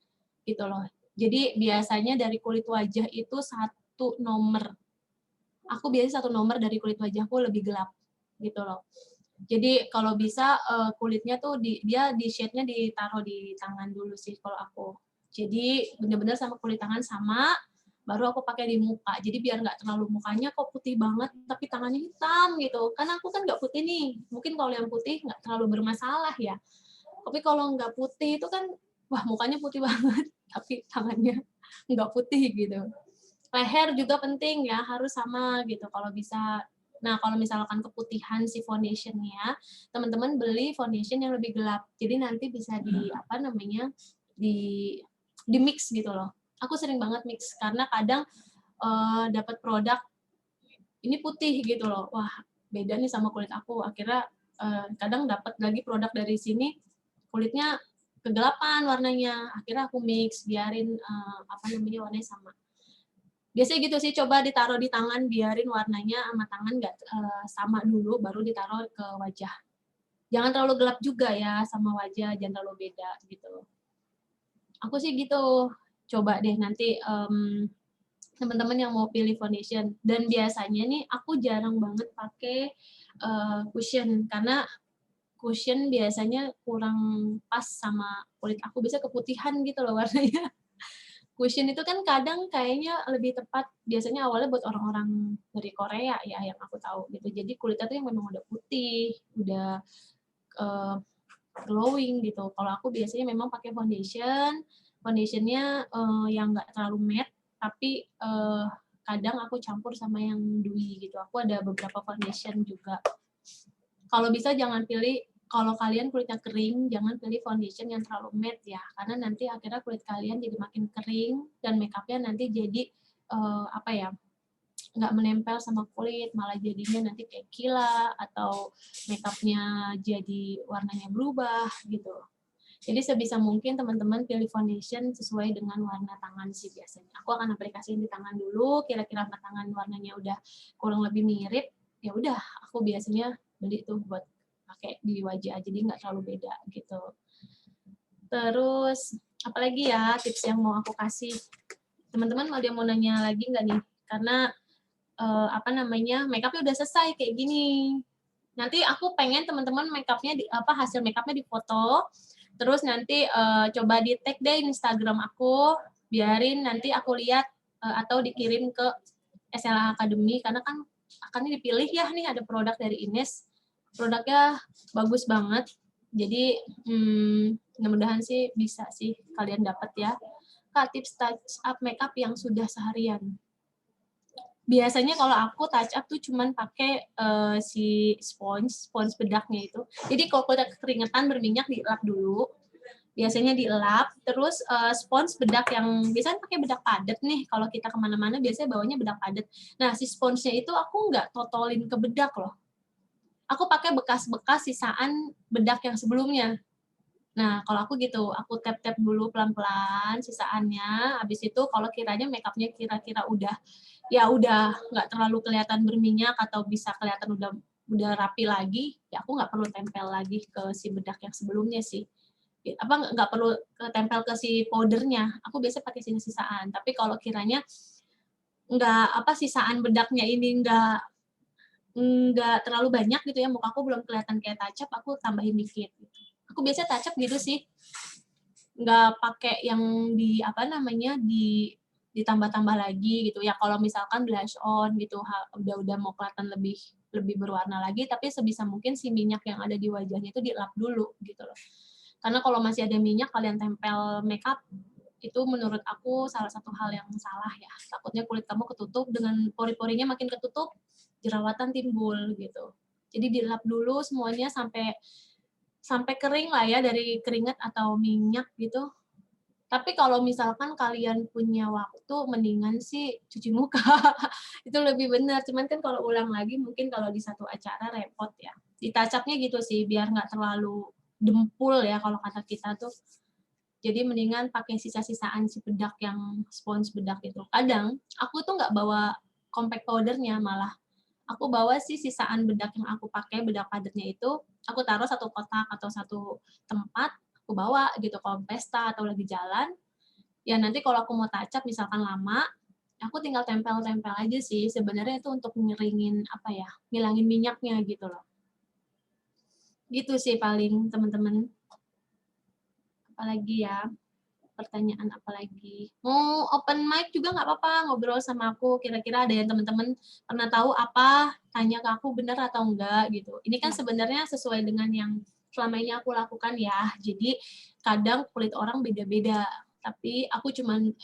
gitu loh. Jadi biasanya dari kulit wajah itu 1 nomor. Aku biasanya 1 nomor dari kulit wajahku lebih gelap gitu loh. Jadi kalau bisa kulitnya tuh dia di shade-nya ditaruh di tangan dulu sih kalau aku. Jadi benar-benar sama kulit tangan sama, baru aku pakai di muka. Jadi biar nggak terlalu mukanya kok putih banget tapi tangannya hitam gitu. Karena aku kan nggak putih nih. Mungkin kalau yang putih nggak terlalu bermasalah ya. Tapi kalau nggak putih itu kan, wah mukanya putih banget tapi tangannya nggak putih gitu. Leher juga penting ya, harus sama gitu kalau bisa. Nah, kalau misalkan keputihan si foundation-nya, teman-teman beli foundation yang lebih gelap. Jadi nanti bisa di mix gitu loh. Aku sering banget mix karena kadang dapat produk ini putih gitu loh. Wah, beda nih sama kulit aku. Akhirnya kadang dapat lagi produk dari sini kulitnya kegelapan warnanya. Akhirnya aku mix, biarin warnanya sama. Biasanya gitu sih, coba ditaruh di tangan, biarin warnanya sama tangan nggak sama dulu, baru ditaruh ke wajah. Jangan terlalu gelap juga ya sama wajah, jangan terlalu beda gitu. Aku sih gitu. Coba deh nanti teman-teman yang mau pilih foundation. Dan biasanya nih aku jarang banget pakai cushion karena cushion biasanya kurang pas sama kulit aku, bisa keputihan gitu loh warnanya. Cushion itu kan kadang kayaknya lebih tepat biasanya awalnya buat orang-orang dari Korea ya yang aku tahu gitu. Jadi kulitnya tuh yang memang udah putih, udah uh, glowing gitu. Kalau aku biasanya memang pakai foundation, foundationnya yang nggak terlalu matte tapi kadang aku campur sama yang dewy gitu. Aku ada beberapa foundation juga. Kalau bisa jangan pilih, kalau kalian kulitnya kering, jangan pilih foundation yang terlalu matte ya, karena nanti akhirnya kulit kalian jadi makin kering dan makeupnya nanti jadi apa ya, nggak menempel sama kulit, malah jadinya nanti kayak kila atau makeupnya jadi warnanya berubah gitu. Jadi sebisa mungkin teman-teman pilih foundation sesuai dengan warna tangan sih biasanya. Aku akan aplikasiin di tangan dulu, kira-kira tangan warnanya udah kurang lebih mirip, ya udah aku biasanya beli tuh buat pakai di wajah, jadi nggak terlalu beda gitu. Terus apalagi ya tips yang mau aku kasih? Teman-teman ada yang mau nanya lagi nggak nih? Karena apa namanya, makeupnya udah selesai kayak gini. Nanti aku pengen teman-teman makeupnya hasil makeupnya difoto, terus nanti coba di tag deh Instagram aku, biarin nanti aku lihat atau dikirim ke SLA Academy karena kan akan dipilih ya nih ada produk dari Ines, produknya bagus banget. Jadi mudah-mudahan sih bisa sih kalian dapat ya. Kak, tips touch up makeup yang sudah seharian. Biasanya kalau aku touch up tuh cuman pakai si spons bedaknya itu. Jadi kalau udah keringetan berminyak dielap dulu. Biasanya dielap, terus spons bedak yang biasanya pakai bedak padat nih. Kalau kita kemana-mana biasanya bawanya bedak padat. Nah si sponsnya itu aku nggak totolin ke bedak loh. Aku pakai bekas-bekas sisaan bedak yang sebelumnya. Nah, kalau aku gitu, aku tap-tap dulu pelan-pelan sisaannya. Habis itu kalau kiranya makeupnya kira-kira udah nggak terlalu kelihatan berminyak atau bisa kelihatan udah rapi lagi, ya aku nggak perlu tempel lagi ke si bedak yang sebelumnya sih. Apa nggak perlu tempel ke si powdernya. Aku biasa pakai sisaan. Tapi kalau kiranya sisaan bedaknya ini nggak terlalu banyak gitu ya, muka aku belum kelihatan kayak touch up, aku tambahin dikit gitu. Aku biasa touch up gitu sih, nggak pakai yang ditambah-tambah lagi gitu ya. Kalau misalkan blush on gitu udah mau kelihatan lebih berwarna lagi, tapi sebisa mungkin si minyak yang ada di wajahnya itu dilap dulu gitu loh. Karena kalau masih ada minyak kalian tempel makeup, itu menurut aku salah satu hal yang salah ya. Takutnya kulit kamu ketutup, dengan pori-porinya makin ketutup, jerawatan timbul gitu. Jadi dilap dulu semuanya sampai kering lah ya, dari keringat atau minyak gitu. Tapi kalau misalkan kalian punya waktu, mendingan sih cuci muka. Itu lebih benar. Cuman kan kalau ulang lagi, mungkin kalau di satu acara repot ya. Di touch up-nya gitu sih, biar nggak terlalu dempul ya kalau kata kita tuh. Jadi mendingan pakai sisa-sisaan si bedak yang spons bedak itu. Kadang aku tuh nggak bawa compact powdernya, malah aku bawa sih sisaan bedak yang aku pakai, bedak padatnya itu, aku taruh satu kotak atau satu tempat, aku bawa gitu kalau pesta atau lagi jalan. Ya nanti kalau aku mau touch up misalkan lama, aku tinggal tempel-tempel aja sih. Sebenarnya itu untuk ngeringin ngilangin minyaknya gitu loh. Gitu sih paling teman-teman. Apalagi ya? Pertanyaan apa lagi? Mau open mic juga nggak apa-apa, ngobrol sama aku. Kira-kira ada yang teman-teman pernah tahu apa, tanya ke aku benar atau enggak gitu. Ini kan sebenarnya sesuai dengan yang selama ini aku lakukan ya. Jadi kadang kulit orang beda-beda. Tapi aku cuman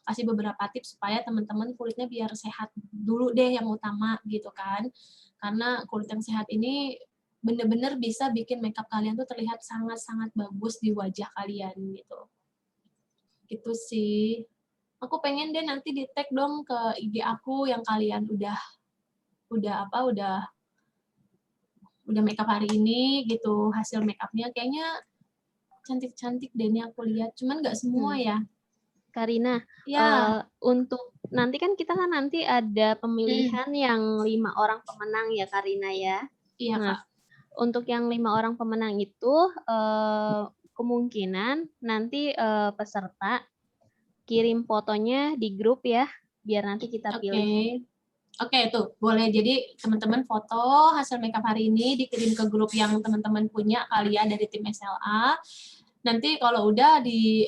kasih beberapa tips supaya teman-teman kulitnya biar sehat dulu deh yang utama gitu kan. Karena kulit yang sehat ini benar-benar bisa bikin makeup kalian tuh terlihat sangat-sangat bagus di wajah kalian gitu. Gitu sih. Aku pengen deh nanti di tag dong ke IG aku yang kalian udah makeup hari ini gitu, hasil makeupnya kayaknya cantik-cantik deh ini aku lihat. Cuman nggak semua ya. Karina, Ya. untuk nanti kan kita nanti ada pemilihan yang 5 orang pemenang ya Karina ya. Iya Nah, Kak. untuk yang 5 orang pemenang itu kemungkinan nanti peserta kirim fotonya di grup ya, biar nanti kita pilih. Oke, tuh boleh. Jadi teman-teman foto hasil makeup hari ini dikirim ke grup yang teman-teman punya kali ya dari tim SLA. Nanti kalau udah di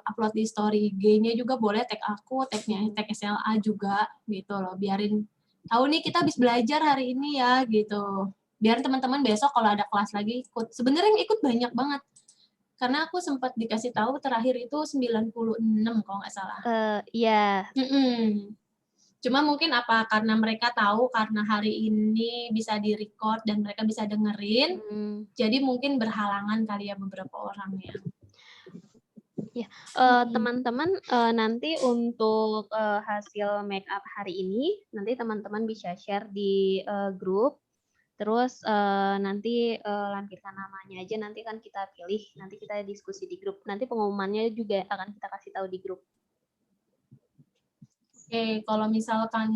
upload di story IG-nya juga boleh tag aku, tag SLA juga gitu loh. Biarin tahu nih kita habis belajar hari ini ya gitu. Biar teman-teman besok kalau ada kelas lagi ikut. Sebenarnya yang ikut banyak banget. Karena aku sempat dikasih tahu terakhir itu 96 kalau nggak salah. Iya. Cuma mungkin apa karena mereka tahu karena hari ini bisa di-record dan mereka bisa dengerin, jadi mungkin berhalangan kali ya beberapa orang ya. Ya, teman-teman nanti untuk hasil make up hari ini, nanti teman-teman bisa share di grup. Terus nanti lampirkan namanya aja, nanti kan kita pilih, nanti kita diskusi di grup. Nanti pengumumannya juga akan kita kasih tahu di grup. Oke, kalau misalkan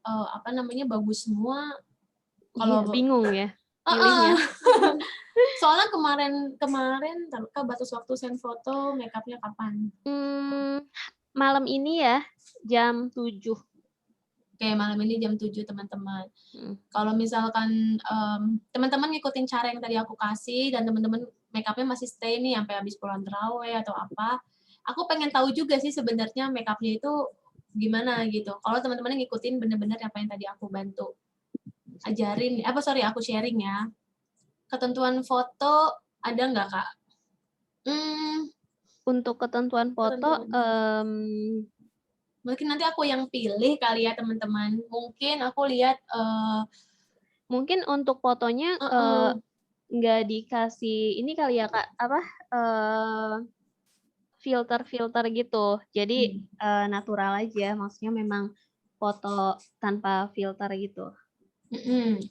apa namanya bagus semua, Iya, kalau bingung ya Heeh. pilihnya. Soalnya kemarin Kak batas waktu send foto make up-nya kapan? Malam ini ya, jam 7. Oke, malam ini jam 7 teman-teman. Kalau misalkan teman-teman ngikutin cara yang tadi aku kasih dan teman-teman make up-nya masih stay nih sampai habis pulang tarawih atau apa, aku pengen tahu juga sih sebenarnya make up-nya itu gimana gitu. Kalau teman-teman ngikutin bener-bener apa yang tadi aku bantu ajarin, aku sharing ya. Ketentuan foto ada nggak, Kak? Untuk ketentuan foto, mungkin nanti aku yang pilih kali ya teman-teman. Mungkin aku lihat mungkin untuk fotonya nggak dikasih ini kali ya Kak, apa filter-filter gitu. Jadi natural aja, maksudnya memang foto tanpa filter gitu.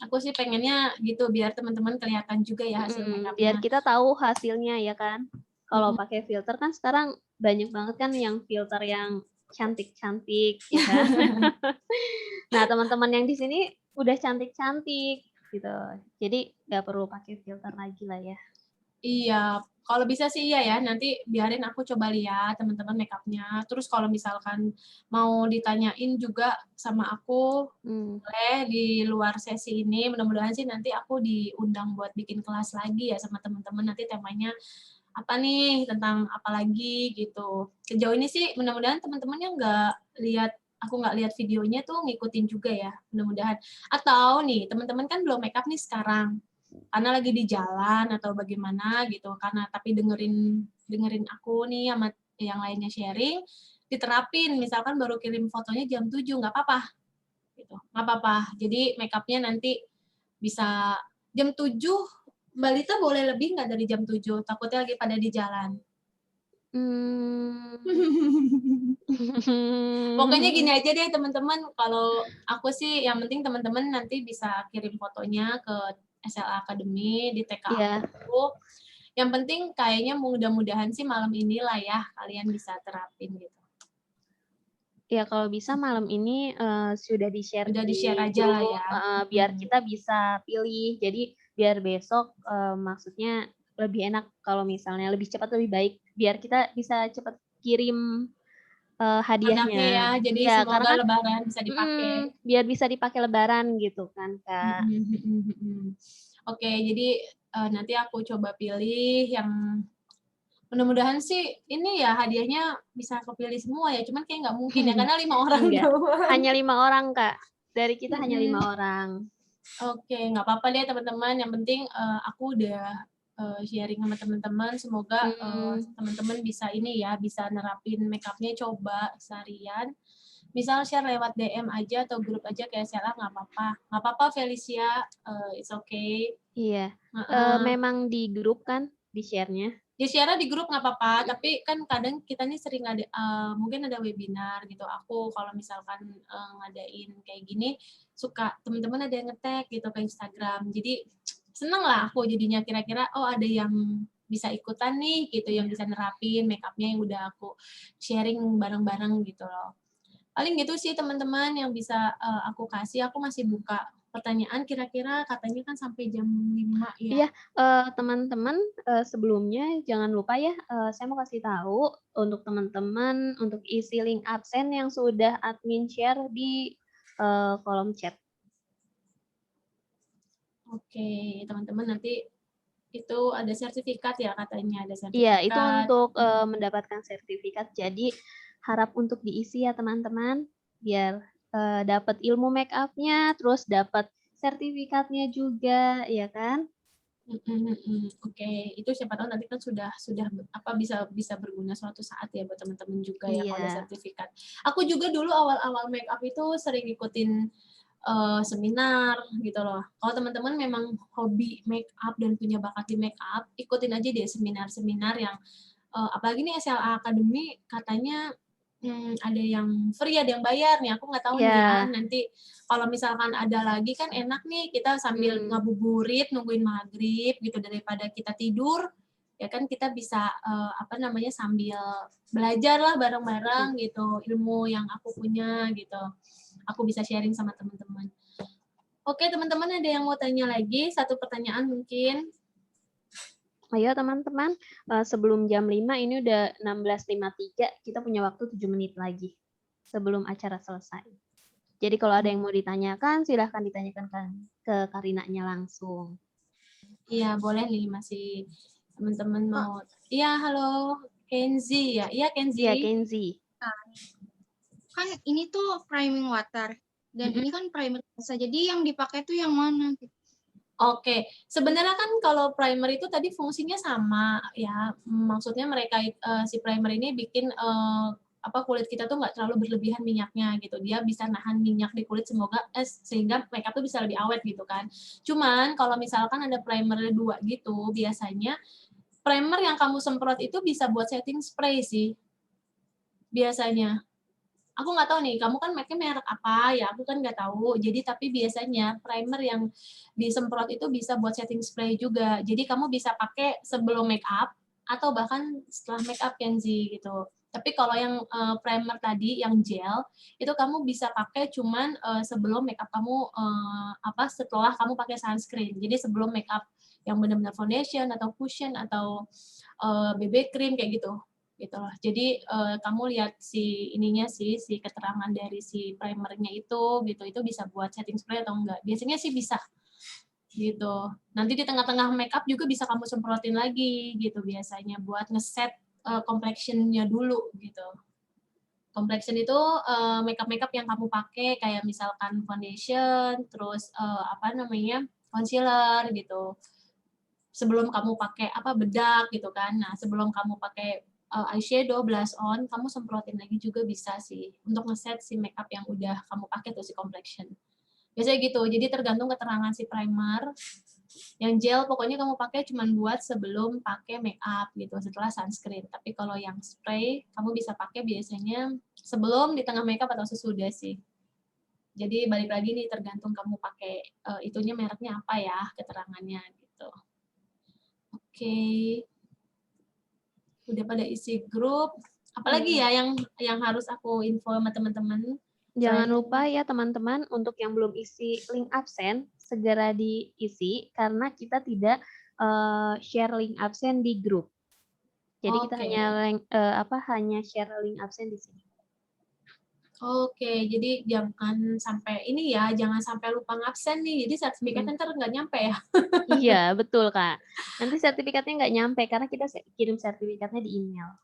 Aku sih pengennya gitu biar teman-teman kelihatan juga ya hasil make up-nya. Biar kita tahu hasilnya ya kan. Kalau pakai filter kan sekarang banyak banget kan yang filter yang cantik-cantik ya kan. Nah, teman-teman yang di sini udah cantik-cantik gitu. Jadi nggak perlu pakai filter lagi lah ya. Iya, kalau bisa sih iya ya. Nanti biarin aku coba lihat teman-teman make up-nya. Terus kalau misalkan mau ditanyain juga sama aku, boleh di luar sesi ini. Mudah-mudahan sih nanti aku diundang buat bikin kelas lagi ya sama teman-teman. Nanti temanya apa nih, tentang apa lagi gitu. Sejauh ini sih mudah-mudahan teman-teman yang aku nggak lihat videonya tuh ngikutin juga ya, mudah-mudahan. Atau nih, teman-teman kan belum make up nih sekarang, karena lagi di jalan atau bagaimana gitu, karena tapi dengerin aku nih sama yang lainnya sharing, diterapin, misalkan baru kirim fotonya jam 7, nggak apa-apa. Gitu, nggak apa-apa. Jadi make up-nya nanti bisa jam 7, Mbak Lita boleh lebih nggak dari jam 7? Takutnya lagi pada di jalan. Pokoknya gini aja deh teman-teman, kalau aku sih yang penting teman-teman nanti bisa kirim fotonya ke SLA Academy di TK aku. Yang penting kayaknya mudah-mudahan sih malam inilah ya kalian bisa terapin gitu. Ya kalau bisa malam ini sudah di-share aja lah ya. Biar kita bisa pilih. Jadi biar besok maksudnya lebih enak kalau misalnya lebih cepat lebih baik. Biar kita bisa cepat kirim hadiahnya ya, jadi ya, semoga karena kan, lebaran bisa dipakai. Biar bisa dipakai lebaran gitu kan Kak. Oke, jadi nanti aku coba pilih yang mudah-mudahan sih ini ya hadiahnya bisa kepilih semua ya, cuman kayak nggak mungkin ya karena 5 orang doang. Hanya 5 orang Kak, dari kita hanya 5 orang. Oke, nggak apa-apa deh teman-teman, yang penting aku udah sharing sama teman-teman, semoga teman-teman bisa ini ya, bisa nerapin make up-nya coba seharian. Misal share lewat DM aja atau grup aja kayak Sela, nggak apa-apa. Nggak apa-apa Felicia, it's okay. Iya, memang di grup kan di share-nya. Di share di grup nggak apa-apa, tapi kan kadang kita nih sering ada mungkin ada webinar gitu. Aku kalau misalkan ngadain kayak gini, suka teman-teman ada yang nge-tag gitu ke Instagram. Jadi seneng lah aku jadinya kira-kira oh ada yang bisa ikutan nih gitu, yang bisa nerapin make up-nya yang udah aku sharing bareng-bareng gitu loh. Paling gitu sih teman-teman yang bisa aku kasih. Aku masih buka pertanyaan, kira-kira katanya kan sampai jam 5 ya. Iya, teman-teman sebelumnya jangan lupa ya, saya mau kasih tahu untuk teman-teman untuk isi link absen yang sudah admin share di kolom chat. Oke, teman-teman nanti itu ada sertifikat ya katanya, ada sertifikat. Iya, itu untuk mendapatkan sertifikat. Jadi harap untuk diisi ya teman-teman, biar dapat ilmu make up-nya, terus dapat sertifikatnya juga, ya kan? Oke, itu siapa tahu nanti kan sudah apa bisa bisa berguna suatu saat ya buat teman-teman juga ya kalau ada Iya. sertifikat. Aku juga dulu awal-awal make up itu sering ikutin seminar gitu loh. Kalau teman-teman memang hobi make up dan punya bakat di make up, ikutin aja deh seminar-seminar yang apalagi nih SLA Academy katanya ada yang free, ada yang bayar nih. Aku nggak tahu nih ya. Iya. Nanti kalau misalkan ada lagi kan enak nih kita sambil Mhm. ngabuburit nungguin maghrib gitu daripada kita tidur ya kan kita bisa apa namanya sambil belajar lah bareng-bareng gitu ilmu yang aku punya gitu. Aku bisa sharing sama teman-teman. Oke, teman-teman ada yang mau tanya lagi? Satu pertanyaan mungkin. Ayo teman-teman, sebelum jam 5 ini udah 16.53, kita punya waktu 7 menit lagi sebelum acara selesai. Jadi kalau ada yang mau ditanyakan, silahkan ditanyakan ke Karinanya langsung. Iya, boleh nih masih teman-teman mau. Iya, halo Kenzi ya. Iya, Kenzi. Iya, Kenzi. Kan ini tuh priming water dan ini kan primer biasa. Jadi yang dipakai tuh yang mana gitu? Oke, sebenarnya kan kalau primer itu tadi fungsinya sama ya, maksudnya mereka si primer ini bikin apa kulit kita tuh nggak terlalu berlebihan minyaknya gitu. Dia bisa nahan minyak di kulit sehingga makeup tuh bisa lebih awet gitu kan. Cuman kalau misalkan ada primer 2 gitu, biasanya primer yang kamu semprot itu bisa buat setting spray sih biasanya. Aku nggak tahu nih, kamu kan make-nya merek apa ya, aku kan nggak tahu. Jadi tapi biasanya primer yang disemprot itu bisa buat setting spray juga. Jadi kamu bisa pakai sebelum make up atau bahkan setelah make up Kenzi gitu. Tapi kalau yang primer tadi yang gel itu kamu bisa pakai cuman sebelum make up kamu apa setelah kamu pakai sunscreen. Jadi sebelum make up yang benar-benar foundation atau cushion atau BB cream kayak gitu gitu loh. Jadi kamu lihat si ininya sih, si keterangan dari si primernya itu bisa buat setting spray atau enggak. Biasanya sih bisa gitu. Nanti di tengah-tengah makeup juga bisa kamu semprotin lagi gitu biasanya buat ngeset complexion-nya dulu gitu. Complexion itu makeup-makeup yang kamu pakai kayak misalkan foundation, terus apa namanya concealer gitu. Sebelum kamu pakai apa bedak gitu kan. Nah, sebelum kamu pakai eyeshadow, blush on, kamu semprotin lagi juga bisa sih untuk ngeset si makeup yang udah kamu pakai tuh si complexion. Biasanya gitu. Jadi tergantung keterangan si primer. Yang gel pokoknya kamu pakai cuma buat sebelum pakai makeup gitu setelah sunscreen. Tapi kalau yang spray kamu bisa pakai biasanya sebelum di tengah makeup atau sesudah sih. Jadi balik lagi nih tergantung kamu pakai itunya mereknya apa ya keterangannya gitu. Oke. Udah pada isi grup. Apalagi ya yang harus aku info sama teman-teman? Jangan lupa ya teman-teman, untuk yang belum isi link absen, segera diisi karena kita tidak share link absen di grup. Jadi kita hanya share link absen di sini. Oke, jadi jangan sampai ini ya, jangan sampai lupa ngabsen nih. Jadi sertifikatnya ntar nggak nyampe ya. Iya, betul Kak. Nanti sertifikatnya nggak nyampe karena kita kirim sertifikatnya di email.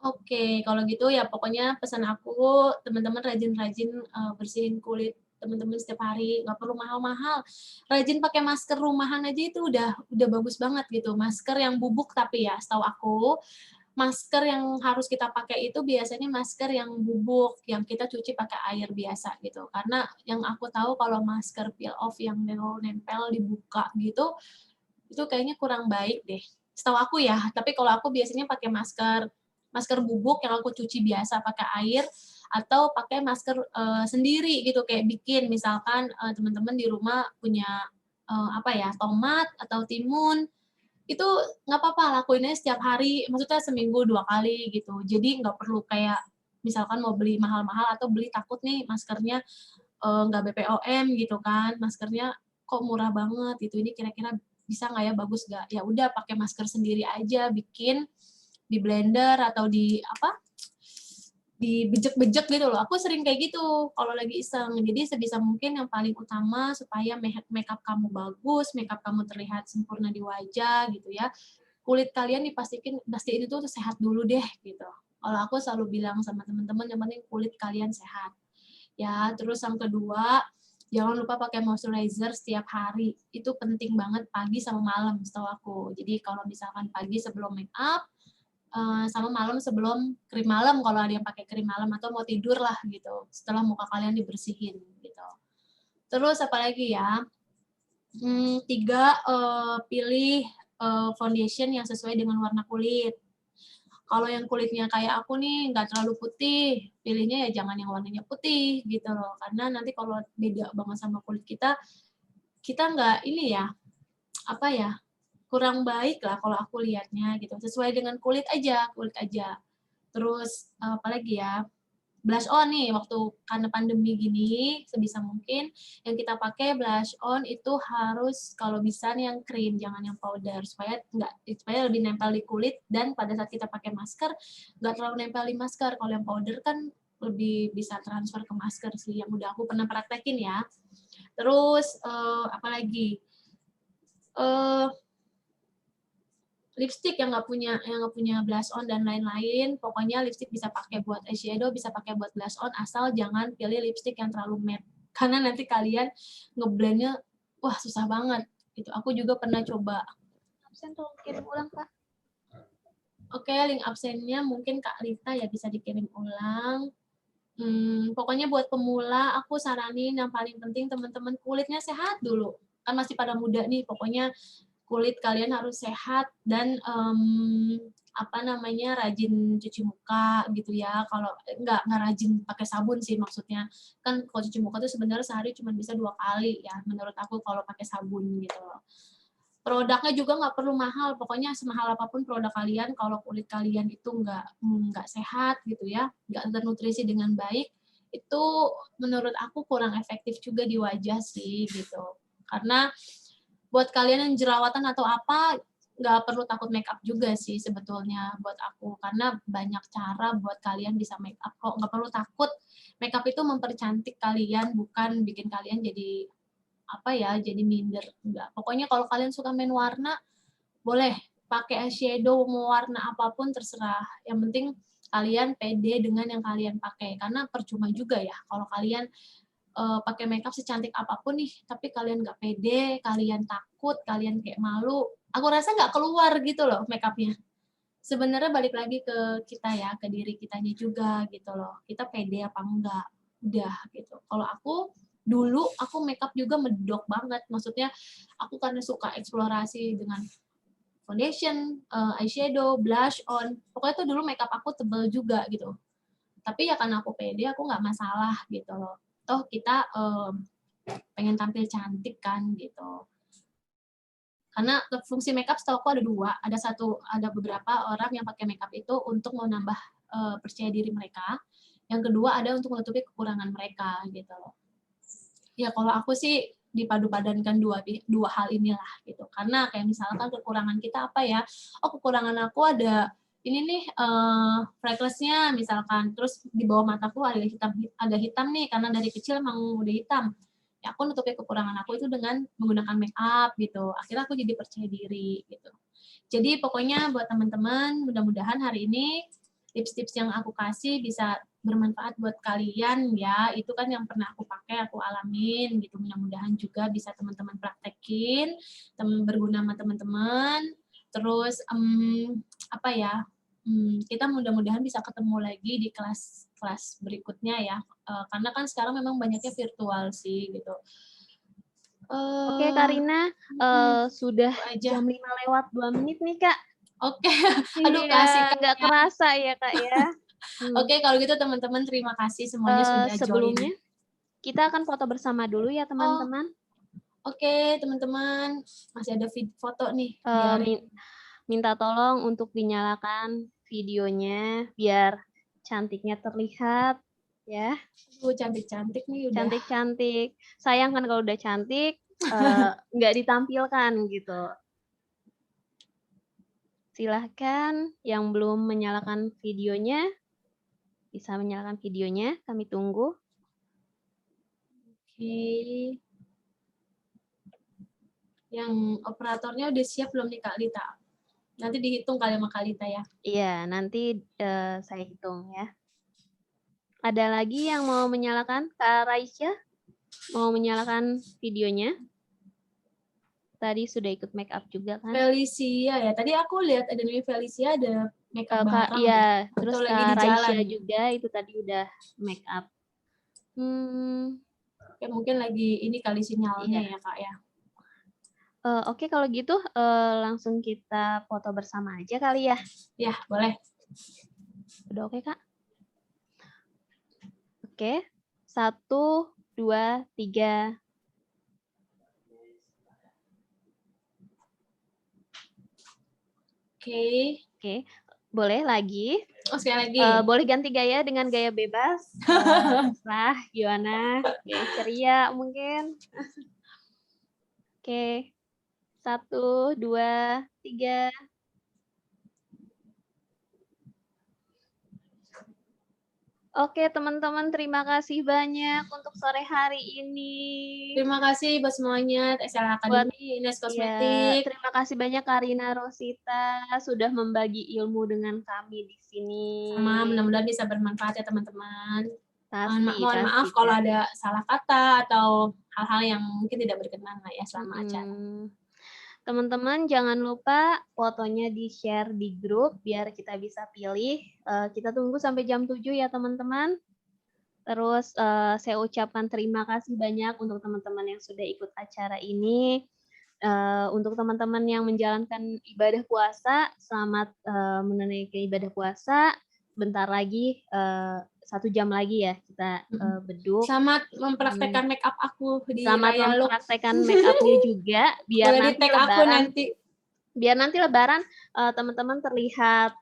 Oke, kalau gitu ya pokoknya pesan aku teman-teman rajin-rajin bersihin kulit teman-teman setiap hari, nggak perlu mahal-mahal. Rajin pakai masker rumahan aja itu udah bagus banget gitu. Masker yang bubuk tapi ya, setahu aku masker yang harus kita pakai itu biasanya masker yang bubuk, yang kita cuci pakai air biasa gitu. Karena yang aku tahu kalau masker peel off yang nempel di muka gitu, itu kayaknya kurang baik deh. Setahu aku ya, tapi kalau aku biasanya pakai masker bubuk yang aku cuci biasa pakai air atau pakai masker sendiri gitu kayak bikin misalkan teman-teman di rumah punya apa ya tomat atau timun itu nggak apa-apa lakuinnya setiap hari maksudnya seminggu 2 kali gitu jadi nggak perlu kayak misalkan mau beli mahal-mahal atau beli takut nih maskernya nggak BPOM gitu kan maskernya kok murah banget gitu ini kira-kira bisa nggak ya bagus nggak ya udah pakai masker sendiri aja bikin di blender atau di apa dibejek-bejek gitu loh. Aku sering kayak gitu kalau lagi iseng. Jadi sebisa mungkin yang paling utama supaya makeup kamu bagus, makeup kamu terlihat sempurna di wajah gitu ya. Kulit kalian pastiin itu sehat dulu deh gitu. Kalau aku selalu bilang sama teman-teman yang penting kulit kalian sehat. Ya, terus yang kedua Jangan lupa pakai moisturizer setiap hari. Itu penting banget pagi sama malam setahu aku. Jadi kalau misalkan pagi sebelum make up, sama malam sebelum krim malam kalau ada yang pakai krim malam atau mau tidur lah gitu. Setelah muka kalian dibersihin gitu. Terus apalagi ya? 3, pilih foundation yang sesuai dengan warna kulit. Kalau yang kulitnya kayak aku nih nggak terlalu putih, pilihnya ya jangan yang warnanya putih gitu loh. Karena nanti kalau beda banget sama kulit kita nggak ini ya, apa ya, kurang baik lah kalau aku lihatnya gitu. Sesuai dengan kulit aja, kulit aja. Terus apalagi ya, blush on nih waktu karena pandemi gini sebisa mungkin yang kita pakai blush on itu harus kalau bisa nih yang cream jangan yang powder supaya lebih nempel di kulit dan pada saat kita pakai masker nggak terlalu nempel di masker. Kalau yang powder kan lebih bisa transfer ke masker sih yang udah aku pernah praktekin ya. Terus apalagi lipstick yang nggak punya blush on dan lain-lain. Pokoknya lipstick bisa pakai buat eyeshadow, bisa pakai buat blush on, asal jangan pilih lipstick yang terlalu matte. Karena nanti kalian ngeblendnya, wah susah banget. Gitu. Aku juga pernah coba. Absen tolong kirim ulang, Kak. Oke, link absennya mungkin Kak Rita ya bisa dikirim ulang. Pokoknya buat pemula, aku saranin yang paling penting teman-teman kulitnya sehat dulu. Kan masih pada muda nih, pokoknya kulit kalian harus sehat dan rajin cuci muka gitu ya. Kalau nggak rajin pakai sabun sih maksudnya. Kan kalau cuci muka tuh sebenarnya sehari cuma bisa 2 kali ya menurut aku kalau pakai sabun gitu loh. Produknya juga nggak perlu mahal, pokoknya semahal apapun produk kalian kalau kulit kalian itu nggak sehat gitu ya, nggak ternutrisi dengan baik, itu menurut aku kurang efektif juga di wajah sih gitu. Karena buat kalian yang jerawatan atau apa, nggak perlu takut make up juga sih sebetulnya buat aku. Karena banyak cara buat kalian bisa make up kok. Nggak perlu takut, make up itu mempercantik kalian, bukan bikin kalian jadi jadi minder. Enggak. Pokoknya kalau kalian suka main warna, boleh pakai eyeshadow mau warna apapun terserah. Yang penting kalian pede dengan yang kalian pakai. Karena percuma juga ya kalau kalian pakai makeup secantik apapun nih, tapi kalian nggak pede, kalian takut, kalian kayak malu, aku rasa nggak keluar gitu loh makeupnya. Sebenarnya balik lagi ke kita ya, ke diri kitanya juga gitu loh. Kita pede apa enggak, udah gitu. Kalau dulu aku makeup juga medok banget, maksudnya aku karena suka eksplorasi dengan foundation, eyeshadow, blush on, pokoknya tuh dulu makeup aku tebel juga gitu. Tapi ya karena aku pede, aku nggak masalah gitu loh. Toh kita pengen tampil cantik kan gitu. Karena fungsi makeup setahu aku ada 2. Ada beberapa orang yang pakai makeup itu untuk menambah percaya diri mereka. Yang kedua ada untuk menutupi kekurangan mereka gitu loh. Ya kalau aku sih dipadu-padankan dua hal inilah gitu. Karena kayak misalkan kekurangan kita apa ya? Oh kekurangan aku ada ini nih freckles-nya misalkan, terus di bawah mataku ada hitam nih karena dari kecil emang udah hitam. Ya aku nutupi kekurangan aku itu dengan menggunakan make up gitu. Akhirnya aku jadi percaya diri gitu. Jadi pokoknya buat teman-teman, mudah-mudahan hari ini tips-tips yang aku kasih bisa bermanfaat buat kalian ya. Itu kan yang pernah aku pakai, aku alamin gitu. Mudah-mudahan juga bisa teman-teman praktekin, berguna sama teman-teman. Terus kita mudah-mudahan bisa ketemu lagi di kelas berikutnya ya. Karena kan sekarang memang banyaknya virtual sih gitu. Oke, Karina, sudah aja. jam 5 lewat 2 menit nih, Kak. Oke. Aduh, Iya, kasih Kak. nggak kerasa ya, Kak ya. Oke, kalau gitu teman-teman terima kasih semuanya sudah Sebelumnya, join. kita akan foto bersama dulu ya, teman-teman. Oke, teman-teman. Masih ada foto nih. Minta tolong untuk dinyalakan videonya biar cantiknya terlihat ya. Cantik-cantik nih udah. Cantik-cantik. Sayang kan kalau udah cantik nggak ditampilkan gitu. Silahkan yang belum menyalakan videonya bisa menyalakan videonya. Kami tunggu. Oke. Yang operatornya udah siap belum nih Kak Lita? Nanti dihitung kali sama Kak Lita ya. Iya, nanti saya hitung ya. Ada lagi yang mau menyalakan, Kak Raisya? Mau menyalakan videonya? Tadi sudah ikut make up juga kan? Felicia ya. Tadi aku lihat ada namanya Felicia, ada make up Kak, bareng. iya, terus Atau lagi Kak di Raisya jalan. juga itu tadi udah make up. Ya, mungkin lagi ini kali sinyalnya Iya. ya Kak ya. Oke, kalau gitu langsung kita foto bersama aja kali ya. Ya, boleh. Udah oke, Kak? Oke. 1, 2, 3. Oke. Oke. Boleh lagi. Oh, sekali lagi. Boleh ganti gaya dengan gaya bebas. Terserah gimana. Oke, ceria mungkin. Oke. 1, 2, 3. Oke, teman-teman, terima kasih banyak untuk sore hari ini. Terima kasih buat semuanya, SLA Academy, Ines Kosmetik. Terima kasih banyak Karina Rosita sudah membagi ilmu dengan kami di sini. Sama, mudah-mudahan bisa bermanfaat ya teman-teman. Mohon Pasti, maaf kalau ada salah kata atau hal-hal yang mungkin tidak berkenan lah ya selama acara. Teman-teman jangan lupa fotonya di-share di grup biar kita bisa pilih. Kita tunggu sampai jam 7 ya teman-teman. Terus saya ucapkan terima kasih banyak untuk teman-teman yang sudah ikut acara ini. Untuk teman-teman yang menjalankan ibadah puasa, selamat menunaikan ibadah puasa. Bentar lagi, 1 jam lagi ya kita beduk. Selamat mempraktekkan make up aku di Selamat Raya Look. mempraktekkan make up-nya juga biar Boleh nanti di-tag aku lebaran. nanti. Biar nanti lebaran teman-teman terlihat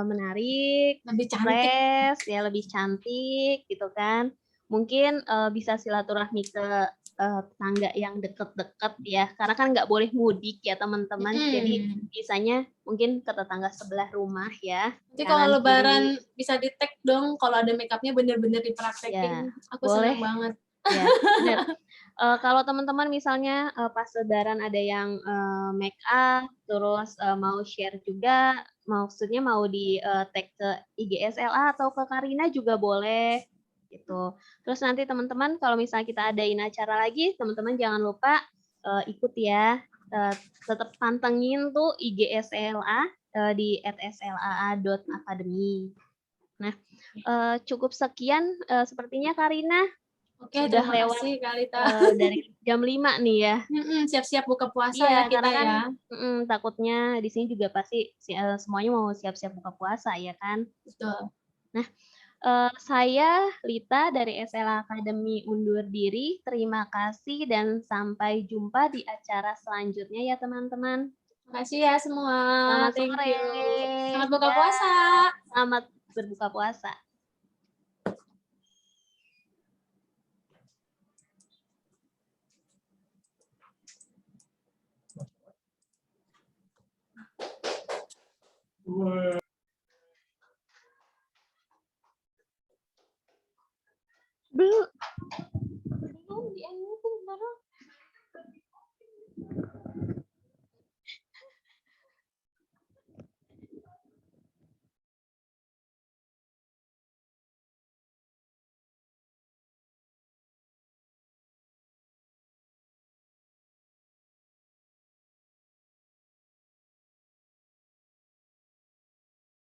menarik, Lebih cantik. fresh, ya lebih cantik gitu kan. Mungkin bisa silaturahmi ke tetangga yang deket-deket ya, karena kan nggak boleh mudik ya teman-teman. Jadi bisanya mungkin ke tetangga sebelah rumah ya. Nanti kalau lebaran bisa di-tag dong kalau ada make up-nya bener-bener dipraktekin. Ya, aku boleh. senang banget. Ya, benar. Kalau teman-teman misalnya pas lebaran ada yang make up, terus mau share juga, maksudnya mau di tag ke IG SLA atau ke Karina juga boleh gitu. Terus nanti teman-teman kalau misalnya kita adain acara lagi, teman-teman jangan lupa ikut ya. Tetap pantengin tuh IG SLA di @slaa.academy. Nah, cukup sekian sepertinya Karina. Oke, Sudah terima lewat kasih Kalita. dari jam 5 nih ya. Siap-siap buka puasa Iya, ya kita karena kan ya. takutnya di sini juga pasti semuanya mau siap-siap buka puasa ya kan. Betul. Nah, saya Lita dari SLA Academy undur diri. Terima kasih dan sampai jumpa di acara selanjutnya ya teman-teman. Terima kasih ya semua. Selamat Thank sore. you. Selamat buka Ya, puasa. Selamat berbuka puasa.